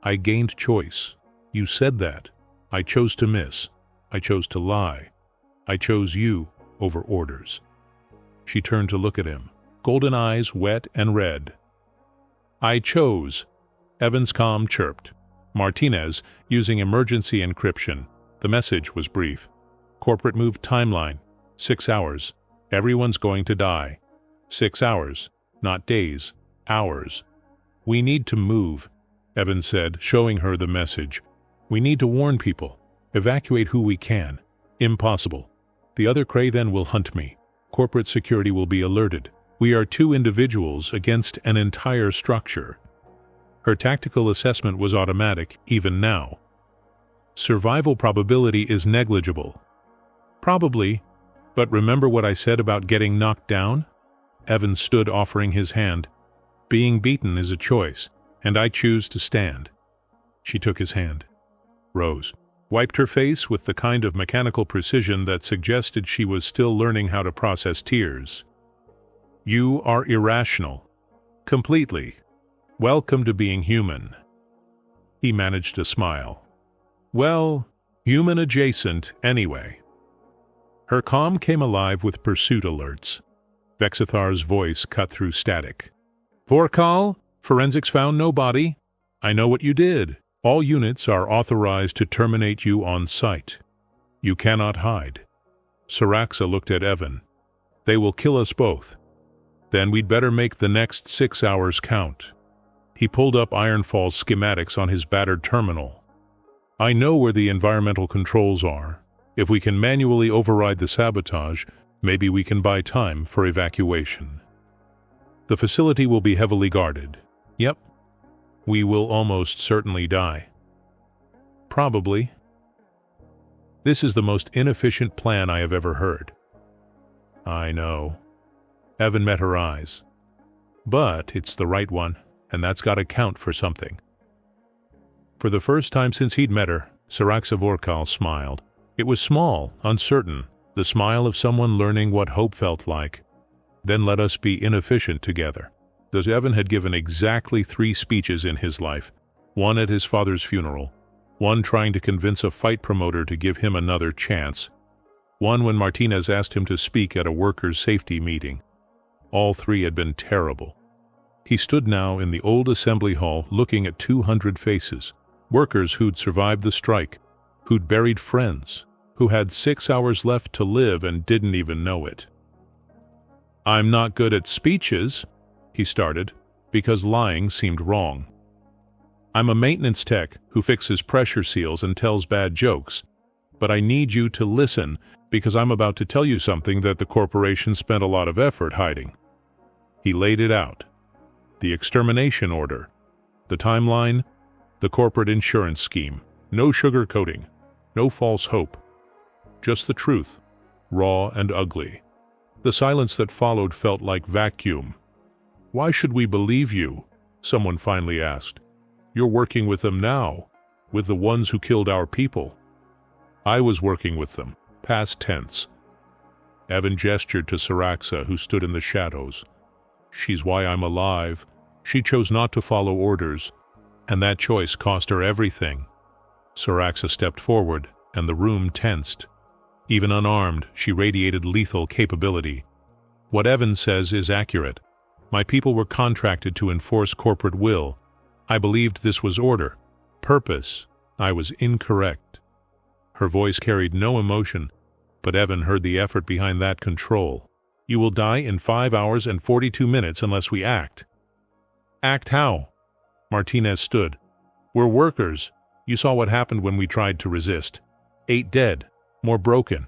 I gained choice. You said that. I chose to miss. I chose to lie. I chose you over orders. She turned to look at him, golden eyes wet and red. I chose. Evan's calm chirped. Martinez, using emergency encryption. The message was brief. Corporate moved timeline. 6 hours. Everyone's going to die. 6 hours. Not days. Hours. We need to move, Evan said, showing her the message. We need to warn people. Evacuate who we can. Impossible. The other Kree then will hunt me. Corporate security will be alerted. We are 2 individuals against an entire structure. Her tactical assessment was automatic, even now. Survival probability is negligible. Probably, but remember what I said about getting knocked down? Evan stood, offering his hand. Being beaten is a choice, and I choose to stand. She took his hand. Rose, wiped her face with the kind of mechanical precision that suggested she was still learning how to process tears. You are irrational. Completely. Welcome to being human. He managed to smile. Well, human adjacent anyway. Her calm came alive with pursuit alerts. Vexithar's voice cut through static. Vorkal, forensics found no body. I know what you did. All units are authorized to terminate you on sight. You cannot hide. Syraxa looked at Evan. They will kill us both. Then we'd better make the next 6 hours count. He pulled up Ironfall's schematics on his battered terminal. I know where the environmental controls are. If we can manually override the sabotage, maybe we can buy time for evacuation. The facility will be heavily guarded. Yep. We will almost certainly die. Probably. This is the most inefficient plan I have ever heard. I know. Evan met her eyes. But it's the right one, and that's got to count for something. For the first time since he'd met her, Syraxa Vorkal smiled. It was small, uncertain, the smile of someone learning what hope felt like. Then let us be inefficient together. Thus Evan had given exactly 3 speeches in his life, one at his father's funeral, one trying to convince a fight promoter to give him another chance, one when Martinez asked him to speak at a workers' safety meeting. All 3 had been terrible. He stood now in the old assembly hall looking at 200 faces, workers who'd survived the strike, who'd buried friends, who had 6 hours left to live and didn't even know it. "I'm not good at speeches," he started, because lying seemed wrong. "I'm a maintenance tech who fixes pressure seals and tells bad jokes, but I need you to listen because I'm about to tell you something that the corporation spent a lot of effort hiding." He laid it out. The extermination order, the timeline, the corporate insurance scheme. No sugarcoating, no false hope. Just the truth, raw and ugly. The silence that followed felt like vacuum. "Why should we believe you?" someone finally asked. "You're working with them now, with the ones who killed our people." "I was working with them, past tense." Evan gestured to Saraxa, who stood in the shadows. "She's why I'm alive. She chose not to follow orders, and that choice cost her everything." Saraxa stepped forward, and the room tensed. Even unarmed, she radiated lethal capability. "What Evan says is accurate. My people were contracted to enforce corporate will. I believed this was order, purpose. I was incorrect." Her voice carried no emotion, but Evan heard the effort behind that control. "You will die in 5 hours and 42 minutes unless we act." "Act how?" Martinez stood. "We're workers. You saw what happened when we tried to resist. 8 dead, more broken.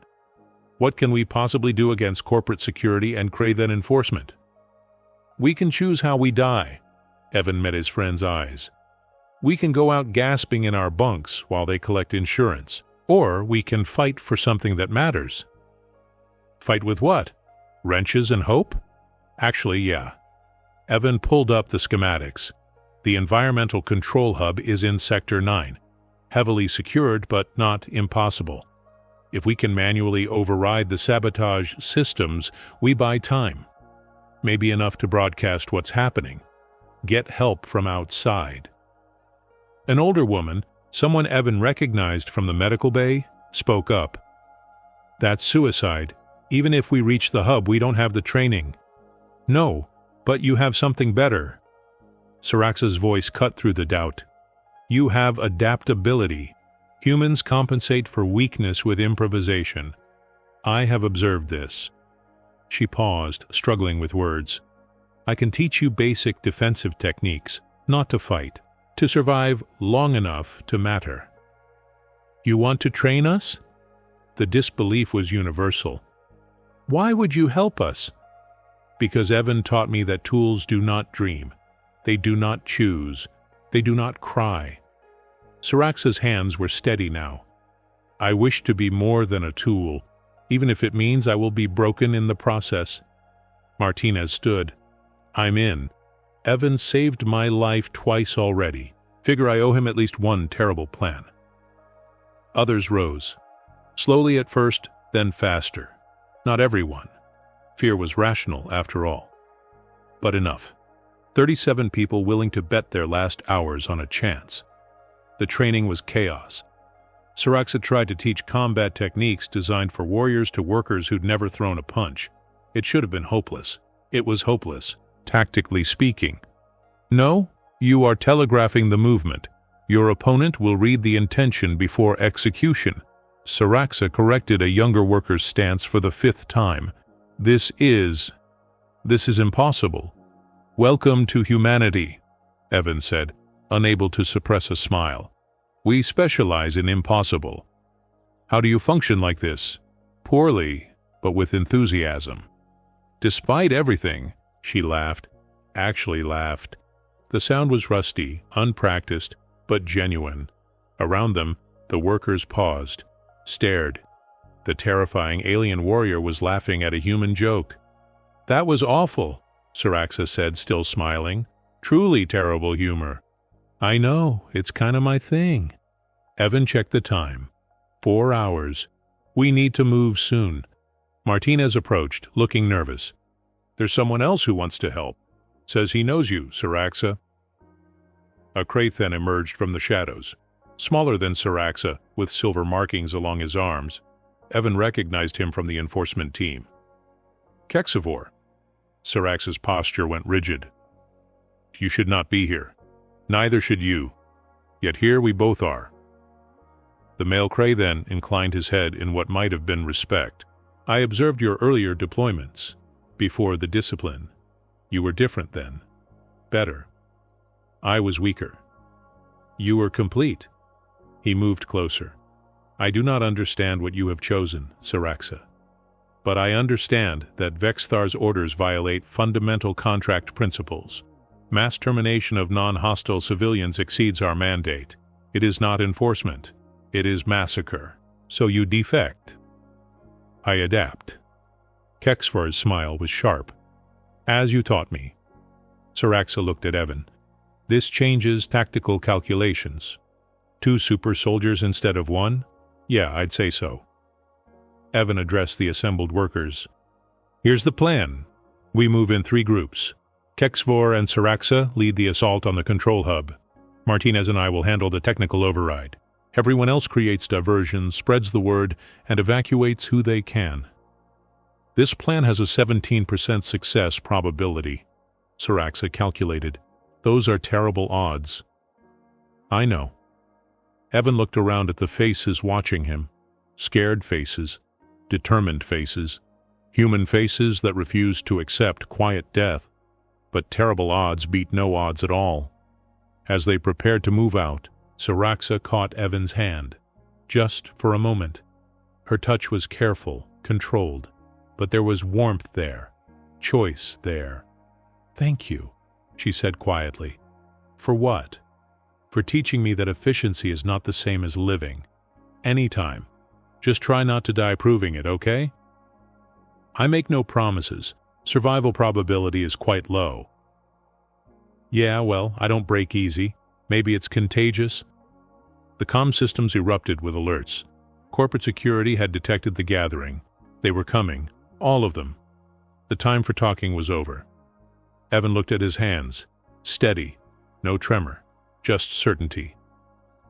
What can we possibly do against corporate security and Kraven enforcement?" "We can choose how we die." Evan met his friend's eyes. "We can go out gasping in our bunks while they collect insurance, or we can fight for something that matters." "Fight with what? Wrenches and hope?" "Actually, yeah." Evan pulled up the schematics. The environmental control hub is in Sector 9. Heavily secured, but not impossible. If we can manually override the sabotage systems, we buy time. Maybe enough to broadcast what's happening. Get help from outside. An older woman, someone Evan recognized from the medical bay, spoke up. "That's suicide. Even if we reach the hub, we don't have the training." "No, but you have something better." Saraxa's voice cut through the doubt. "You have adaptability. Humans compensate for weakness with improvisation. I have observed this." She paused, struggling with words. "I can teach you basic defensive techniques, not to fight, to survive long enough to matter." "You want to train us?" The disbelief was universal. "Why would you help us?" "Because Evan taught me that tools do not dream. They do not choose. They do not cry." Saraxa's hands were steady now. "I wish to be more than a tool, even if it means I will be broken in the process." Martinez stood. "I'm in. Evan saved my life twice already. Figure I owe him at least one terrible plan." Others rose. Slowly at first, then faster. Not everyone. Fear was rational, after all. But enough. 37 people willing to bet their last hours on a chance. The training was chaos. Saraxa tried to teach combat techniques designed for warriors to workers who'd never thrown a punch. It should have been hopeless. It was hopeless, tactically speaking. "No, you are telegraphing the movement. Your opponent will read the intention before execution." Saraxa corrected a younger worker's stance for the 5th time. This is impossible." "Welcome to humanity," Evan said, unable to suppress a smile. "We specialize in impossible." "How do you function like this?" "Poorly, but with enthusiasm." "Despite everything," she laughed, actually laughed. The sound was rusty, unpracticed, but genuine. Around them, the workers paused, stared. The terrifying alien warrior was laughing at a human joke. "That was awful," Saraxa said, still smiling. "Truly terrible humor." "I know, it's kind of my thing." Evan checked the time. 4 hours. "We need to move soon." Martinez approached, looking nervous. "There's someone else who wants to help. Says he knows you, Saraxa." A Krathen emerged from the shadows. Smaller than Saraxa, with silver markings along his arms. Evan recognized him from the enforcement team. "Kexivore." Saraxa's posture went rigid. fact, you should not be here. Neither should you. Yet here we both are." The male Kree then inclined his head in what might have been respect. "I observed your earlier deployments. Before the discipline. You were different then. Better. I was weaker. You were complete." He moved closer. "I do not understand what you have chosen, Saraxa. But I understand that Vexthar's orders violate fundamental contract principles. Mass termination of non-hostile civilians exceeds our mandate. It is not enforcement. It is massacre. So you defect." "I adapt." Kexvar's smile was sharp. "As you taught me." Saraxa looked at Evan. "This changes tactical calculations. 2 super soldiers instead of 1? Yeah, I'd say so." Evan addressed the assembled workers. "Here's the plan. We move in 3 groups. Kexvar and Saraxa lead the assault on the control hub. Martinez and I will handle the technical override. Everyone else creates diversions, spreads the word, and evacuates who they can. This plan has a 17% success probability." Saraxa calculated. "Those are terrible odds." "I know." Evan looked around at the faces watching him. Scared faces, determined faces, human faces that refused to accept quiet death. But terrible odds beat no odds at all. As they prepared to move out, Saraxa caught Evan's hand. Just for a moment. Her touch was careful, controlled. But there was warmth there, choice there. "Thank you," she said quietly. "For what?" "For teaching me that efficiency is not the same as living. Anytime. Just try not to die proving it, okay? I make no promises. Survival probability is quite low." "Yeah, well, I don't break easy. Maybe it's contagious." The comm systems erupted with alerts. Corporate security had detected the gathering. They were coming. All of them. The time for talking was over. Evan looked at his hands. Steady. No tremor. Just certainty.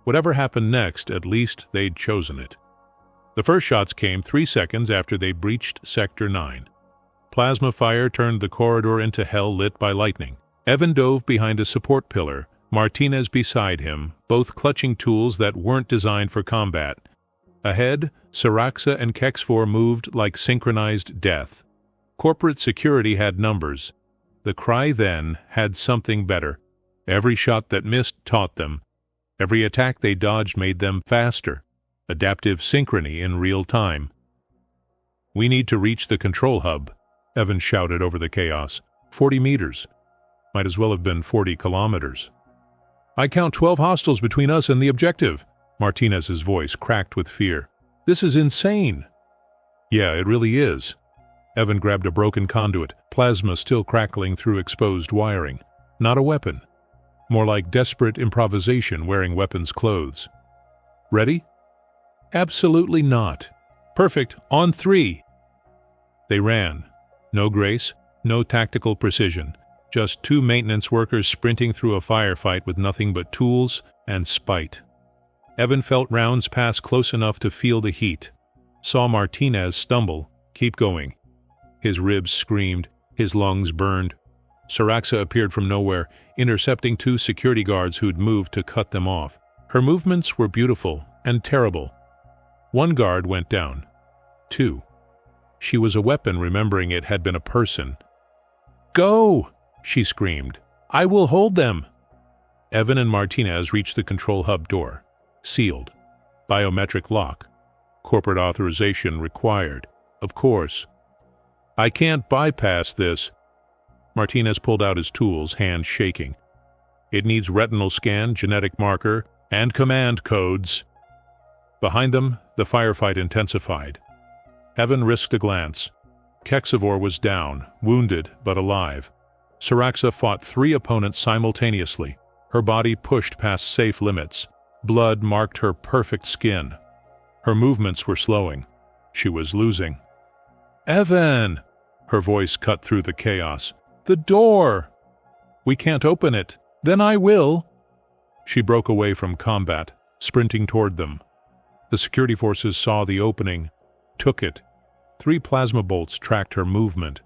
Whatever happened next, at least they'd chosen it. The first shots came 3 seconds after they breached Sector 9. Plasma fire turned the corridor into hell lit by lightning. Evan dove behind a support pillar, Martinez beside him, both clutching tools that weren't designed for combat. Ahead, Saraxa and Kexvar moved like synchronized death. Corporate security had numbers. The Kree then had something better. Every shot that missed taught them. Every attack they dodged made them faster. Adaptive synchrony in real time. "We need to reach the control hub," Evan shouted over the chaos. 40 meters. Might as well have been 40 kilometers. "I count 12 hostiles between us and the objective." Martinez's voice cracked with fear. "This is insane." "Yeah, it really is." Evan grabbed a broken conduit, plasma still crackling through exposed wiring. Not a weapon. More like desperate improvisation wearing weapons' clothes. "Ready?" "Absolutely not." "Perfect. On 3." They ran. No grace, no tactical precision. Just 2 maintenance workers sprinting through a firefight with nothing but tools and spite. Evan felt rounds pass close enough to feel the heat. Saw Martinez stumble, keep going. His ribs screamed, his lungs burned. Saraxa appeared from nowhere, intercepting 2 security guards who'd moved to cut them off. Her movements were beautiful and terrible. 1 guard went down. 2. She was a weapon, remembering it had been a person. "Go!" she screamed. "I will hold them!" Evan and Martinez reached the control hub door. Sealed. Biometric lock. Corporate authorization required. Of course. "I can't bypass this." Martinez pulled out his tools, hands shaking. "It needs retinal scan, genetic marker, and command codes." Behind them, the firefight intensified. Evan risked a glance. Kexvar was down, wounded but alive. Saraxa fought 3 opponents simultaneously. Her body pushed past safe limits. Blood marked her perfect skin. Her movements were slowing. She was losing. "Evan!" Her voice cut through the chaos. "The door!" "We can't open it." "Then I will." She broke away from combat, sprinting toward them. The security forces saw the opening, took it. 3 plasma bolts tracked her movement.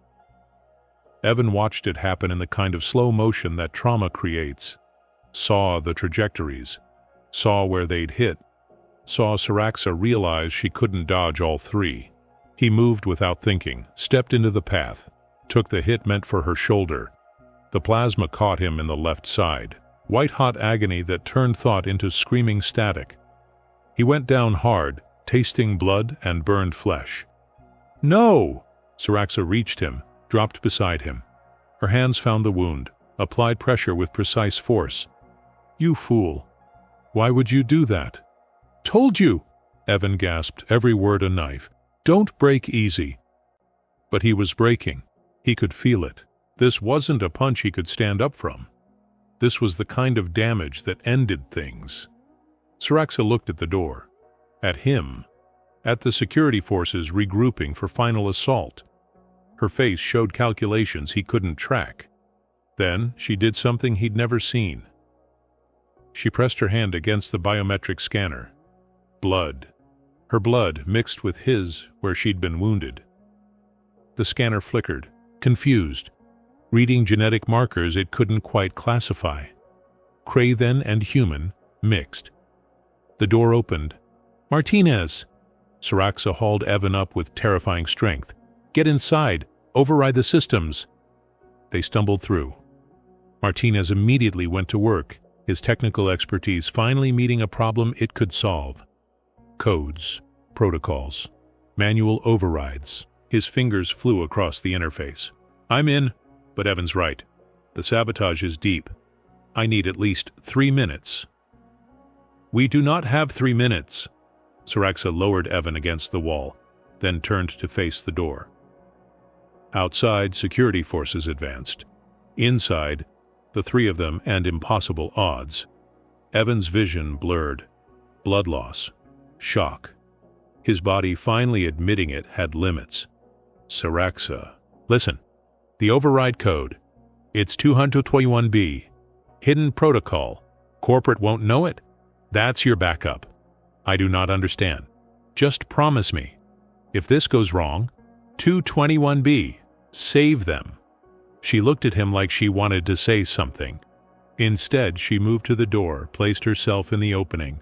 Evan watched it happen in the kind of slow motion that trauma creates. Saw the trajectories. Saw where they'd hit. Saw Saraxa realize she couldn't dodge all three. He moved without thinking, stepped into the path, took the hit meant for her shoulder. The plasma caught him in the left side. White-hot agony that turned thought into screaming static. He went down hard, tasting blood and burned flesh. "No!" Saraxa reached him, dropped beside him. Her hands found the wound, applied pressure with precise force. "You fool. Why would you do that?" "Told you!" Evan gasped, every word a knife. "Don't break easy." But he was breaking. He could feel it. This wasn't a punch he could stand up from. This was the kind of damage that ended things. Saraxa looked at the door. At him. At the security forces regrouping for final assault. Her face showed calculations he couldn't track. Then she did something he'd never seen. She pressed her hand against the biometric scanner. Blood. Her blood mixed with his where she'd been wounded. The scanner flickered, confused, reading genetic markers it couldn't quite classify. Crathen and human, mixed. The door opened. "Martinez!" Saraxa hauled Evan up with terrifying strength. "Get inside! Override the systems!" They stumbled through. Martinez immediately went to work, his technical expertise finally meeting a problem it could solve. Codes, protocols, manual overrides. His fingers flew across the interface. "I'm in." But Evan's right. The sabotage is deep. I need at least 3 minutes. "We do not have 3 minutes." Saraxa lowered Evan against the wall, then turned to face the door. Outside, security forces advanced. Inside, the three of them and impossible odds. Evan's vision blurred. Blood loss. Shock. His body finally admitting it had limits. Saraxa. "Listen. The override code. It's 221B. Hidden protocol. Corporate won't know it. That's your backup. I do not understand. Just promise me. If this goes wrong, 221B. Save them." She looked at him like she wanted to say something. Instead, she moved to the door, placed herself in the opening.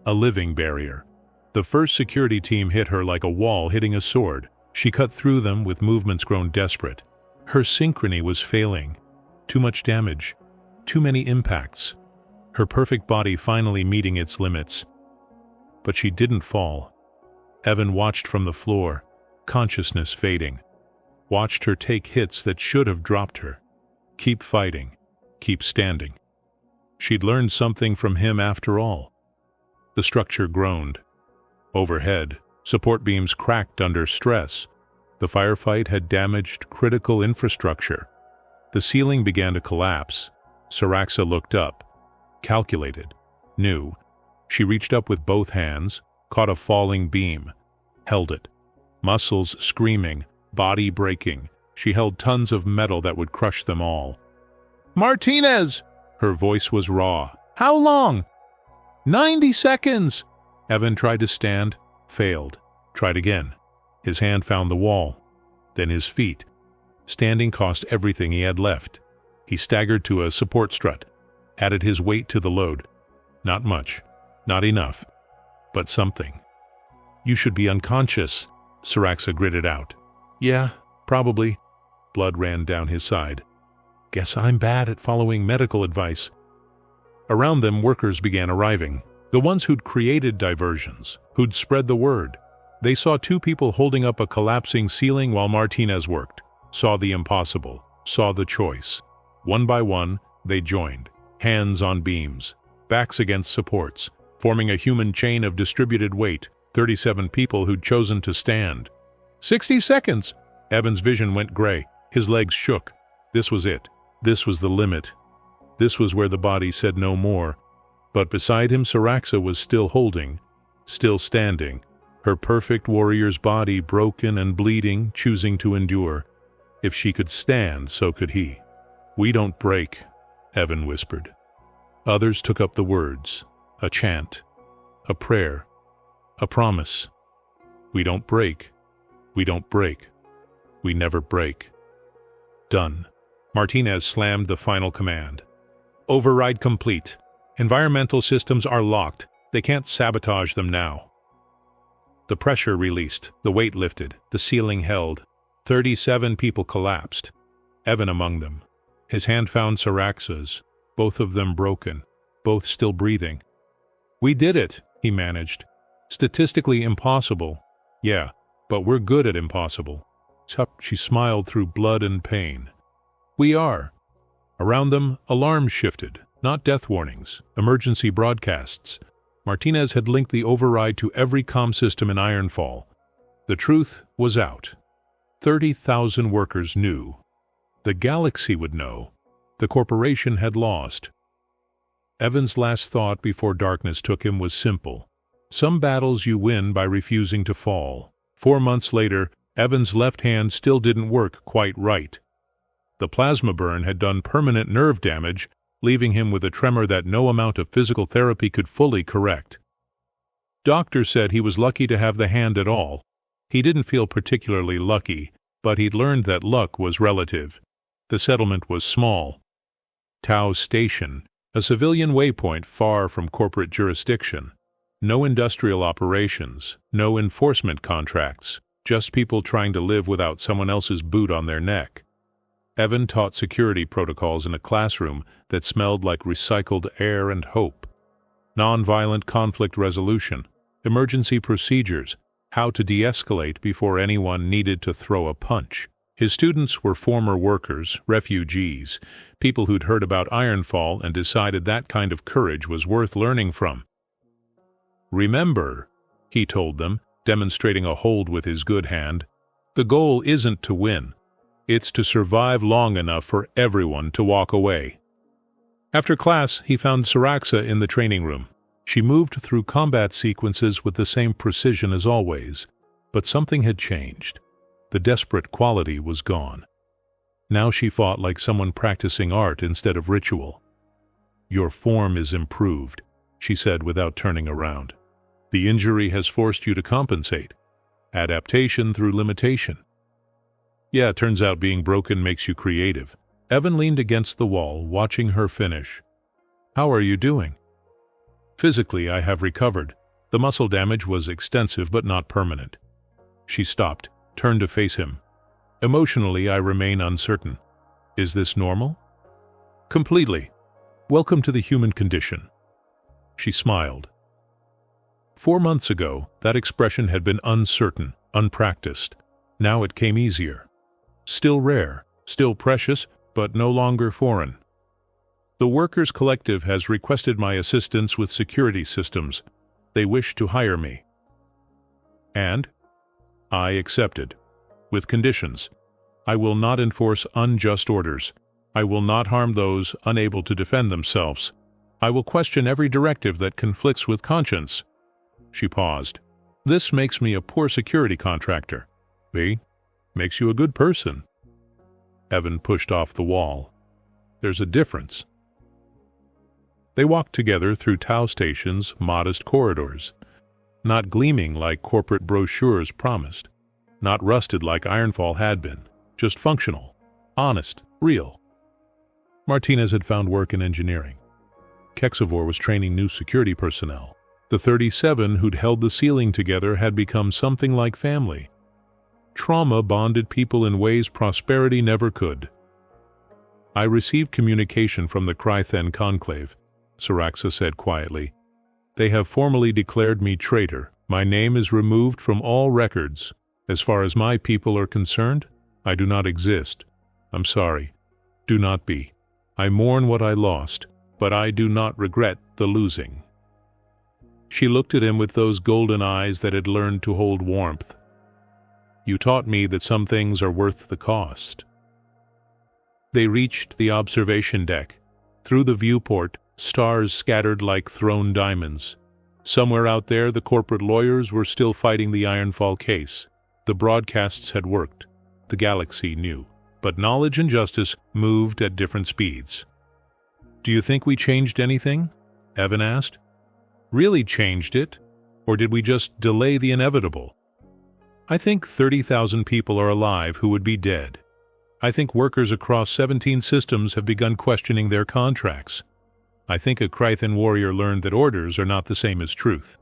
A living barrier. The first security team hit her like a wall hitting a sword. She cut through them with movements grown desperate. Her synchrony was failing. Too much damage. Too many impacts. Her perfect body finally meeting its limits. But she didn't fall. Evan watched from the floor, consciousness fading. Watched her take hits that should have dropped her. Keep fighting. Keep standing. She'd learned something from him after all. The structure groaned. Overhead, support beams cracked under stress. The firefight had damaged critical infrastructure. The ceiling began to collapse. Saraxa looked up. Calculated. Knew. She reached up with both hands, caught a falling beam. Held it. Muscles screaming, body breaking. She held tons of metal that would crush them all. "Martinez!" Her voice was raw. "How long?" 90 seconds! Evan tried to stand, failed. Tried again. His hand found the wall. Then his feet. Standing cost everything he had left. He staggered to a support strut. Added his weight to the load. Not much. Not enough. But something. "You should be unconscious," Saraxa gritted out. "Yeah, probably." Blood ran down his side. "Guess I'm bad at following medical advice." Around them, workers began arriving. The ones who'd created diversions, who'd spread the word. They saw two people holding up a collapsing ceiling while Martinez worked. Saw the impossible. Saw the choice. One by one, they joined. Hands on beams. Backs against supports. Forming a human chain of distributed weight. 37 people who'd chosen to stand. 60 seconds! Evan's vision went gray. His legs shook. This was it. This was the limit. This was where the body said no more. But beside him, Saraxa was still holding. Still standing. Her perfect warrior's body broken and bleeding, choosing to endure. If she could stand, so could he. "We don't break," Evan whispered. Others took up the words. A chant. A prayer. A promise. "We don't break. We don't break. We never break." Done. Martinez slammed the final command. Override complete. Environmental systems are locked. They can't sabotage them now. The pressure released, the weight lifted, the ceiling held. 37 people collapsed, Evan among them. His hand found Saraxa's, both of them broken, both still breathing. We did it, he managed. Statistically impossible. Yeah, but we're good at impossible. She smiled through blood and pain. We are. Around them, alarms shifted, not death warnings, emergency broadcasts. Martinez had linked the override to every comm system in Ironfall. The truth was out. 30,000 workers knew. The galaxy would know. The corporation had lost. Evan's last thought before darkness took him was simple. Some battles you win by refusing to fall. 4 months later, Evan's left hand still didn't work quite right. The plasma burn had done permanent nerve damage, leaving him with a tremor that no amount of physical therapy could fully correct. Doctor said he was lucky to have the hand at all. He didn't feel particularly lucky, but he'd learned that luck was relative. The settlement was small. Tau Station, a civilian waypoint far from corporate jurisdiction. No industrial operations, no enforcement contracts, just people trying to live without someone else's boot on their neck. Evan taught security protocols in a classroom that smelled like recycled air and hope. Nonviolent conflict resolution, emergency procedures, how to de-escalate before anyone needed to throw a punch. His students were former workers, refugees, people who'd heard about Ironfall and decided that kind of courage was worth learning from. Remember, he told them, demonstrating a hold with his good hand, the goal isn't to win. It's to survive long enough for everyone to walk away. After class, he found Saraxa in the training room. She moved through combat sequences with the same precision as always, but something had changed. The desperate quality was gone. Now she fought like someone practicing art instead of ritual. Your form is improved, she said without turning around. The injury has forced you to compensate. Adaptation through limitation. Yeah, turns out being broken makes you creative. Evan leaned against the wall, watching her finish. How are you doing? Physically, I have recovered. The muscle damage was extensive but not permanent. She stopped, turned to face him. Emotionally, I remain uncertain. Is this normal? Completely. Welcome to the human condition. She smiled. 4 months ago, that expression had been uncertain, unpracticed. Now it came easier. Still rare, still precious, but no longer foreign. The Workers' Collective has requested my assistance with security systems. They wish to hire me. And? I accepted. With conditions. I will not enforce unjust orders. I will not harm those unable to defend themselves. I will question every directive that conflicts with conscience. She paused. This makes me a poor security contractor. B. Makes you a good person. Evan pushed off the wall. There's a difference. They walked together through Tau Station's modest corridors, not gleaming like corporate brochures promised, not rusted like Ironfall had been, just functional, honest, real. Martinez had found work in engineering. Kexivore was training new security personnel. The 37 who'd held the ceiling together had become something like family. Trauma bonded people in ways prosperity never could. I received communication from the Krythen Conclave, Saraxa said quietly. They have formally declared me traitor. My name is removed from all records. As far as my people are concerned, I do not exist. I'm sorry. Do not be. I mourn what I lost, but I do not regret the losing. She looked at him with those golden eyes that had learned to hold warmth. You taught me that some things are worth the cost. They reached the observation deck. Through the viewport, stars scattered like thrown diamonds. Somewhere out there, the corporate lawyers were still fighting the Ironfall case. The broadcasts had worked. The galaxy knew. But knowledge and justice moved at different speeds. Do you think we changed anything? Evan asked. Really changed it? Or did we just delay the inevitable? I think 30,000 people are alive who would be dead. I think workers across 17 systems have begun questioning their contracts. I think a Krythan warrior learned that orders are not the same as truth.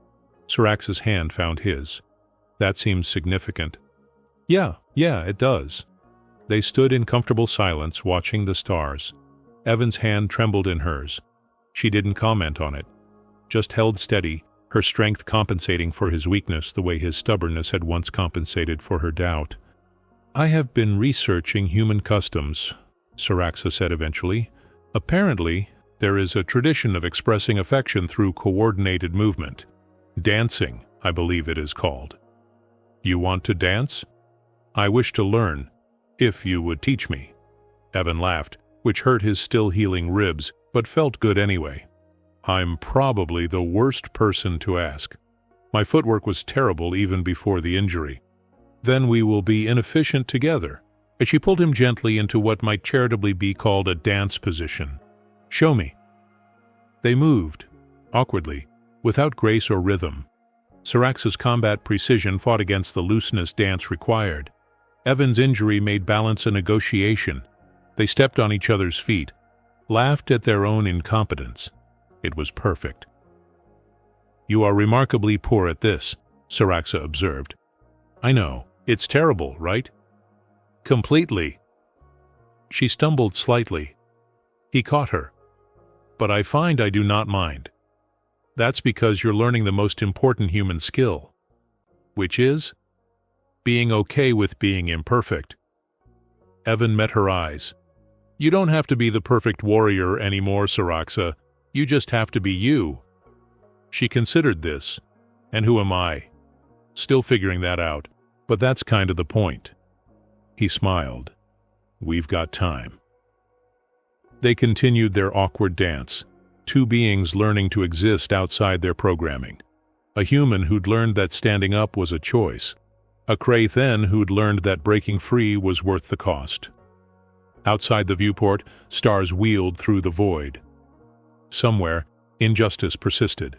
Syrax's hand found his. That seems significant. Yeah, it does. They stood in comfortable silence, watching the stars. Evan's hand trembled in hers. She didn't comment on it, just held steady, her strength compensating for his weakness the way his stubbornness had once compensated for her doubt. I have been researching human customs, Syraxa said eventually. Apparently, there is a tradition of expressing affection through coordinated movement. Dancing, I believe it is called. You want to dance? I wish to learn, if you would teach me. Evan laughed, which hurt his still-healing ribs, but felt good anyway. I'm probably the worst person to ask. My footwork was terrible even before the injury. Then we will be inefficient together. And she pulled him gently into what might charitably be called a dance position. Show me. They moved, awkwardly, without grace or rhythm. Syrax's combat precision fought against the looseness dance required. Evan's injury made balance a negotiation. They stepped on each other's feet, laughed at their own incompetence. It was perfect. You are remarkably poor at this, Syraxa observed. I know. It's terrible, right? Completely. She stumbled slightly. He caught her. But I find I do not mind. That's because you're learning the most important human skill, which is being okay with being imperfect. Evan met her eyes. You don't have to be the perfect warrior anymore, Syraxa. You just have to be you. She considered this. And who am I? Still figuring that out, but that's kind of the point. He smiled. We've got time. They continued their awkward dance, two beings learning to exist outside their programming. A human who'd learned that standing up was a choice. A Krythan who'd learned that breaking free was worth the cost. Outside the viewport, stars wheeled through the void. Somewhere, injustice persisted.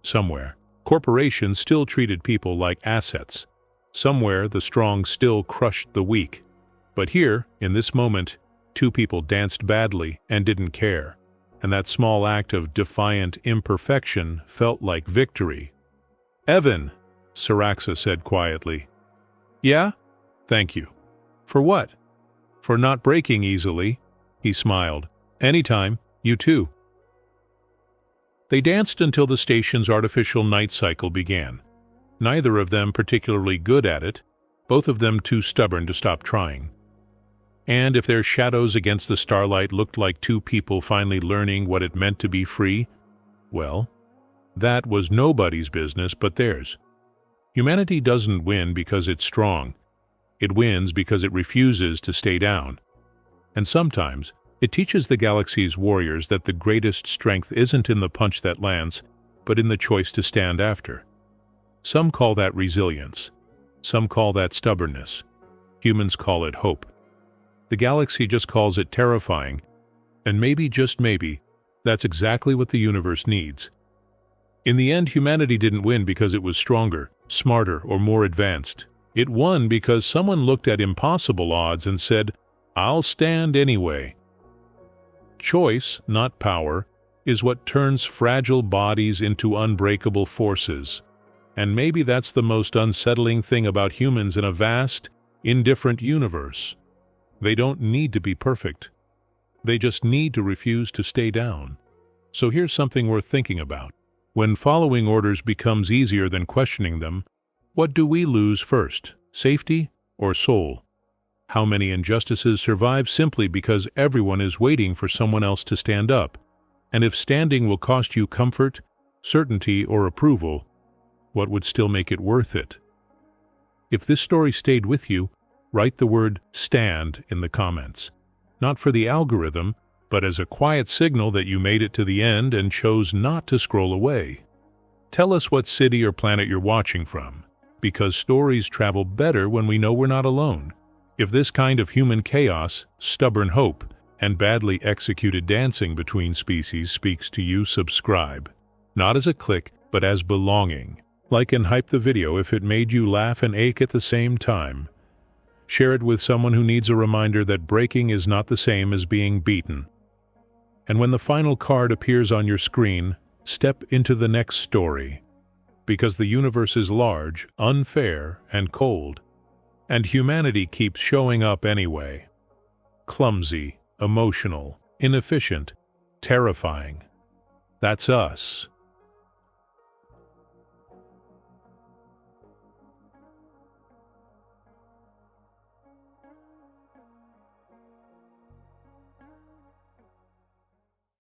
Somewhere, corporations still treated people like assets. Somewhere, the strong still crushed the weak. But here, in this moment, two people danced badly and didn't care. And that small act of defiant imperfection felt like victory. Evan, Syraxa said quietly. Yeah? Thank you. For what? For not breaking easily, he smiled. Anytime, you too. They danced until the station's artificial night cycle began. Neither of them particularly good at it, both of them too stubborn to stop trying. And if their shadows against the starlight looked like two people finally learning what it meant to be free, well, that was nobody's business but theirs. Humanity doesn't win because it's strong. It wins because it refuses to stay down. And sometimes, it teaches the galaxy's warriors that the greatest strength isn't in the punch that lands, but in the choice to stand after. Some call that resilience. Some call that stubbornness. Humans call it hope. The galaxy just calls it terrifying. And maybe, just maybe, that's exactly what the universe needs. In the end, humanity didn't win because it was stronger, smarter, or more advanced. It won because someone looked at impossible odds and said, I'll stand anyway. Choice, not power, is what turns fragile bodies into unbreakable forces. And maybe that's the most unsettling thing about humans in a vast, indifferent universe. They don't need to be perfect. They just need to refuse to stay down. So here's something worth thinking about. When following orders becomes easier than questioning them, what do we lose first, safety or soul? How many injustices survive simply because everyone is waiting for someone else to stand up? And if standing will cost you comfort, certainty, or approval, what would still make it worth it? If this story stayed with you, write the word "stand" in the comments. Not for the algorithm, but as a quiet signal that you made it to the end and chose not to scroll away. Tell us what city or planet you're watching from, because stories travel better when we know we're not alone. If this kind of human chaos, stubborn hope, and badly executed dancing between species speaks to you, subscribe. Not as a click, but as belonging. Like and hype the video if it made you laugh and ache at the same time. Share it with someone who needs a reminder that breaking is not the same as being beaten. And when the final card appears on your screen, step into the next story. Because the universe is large, unfair, and cold. And humanity keeps showing up anyway. Clumsy, emotional, inefficient, terrifying. That's us.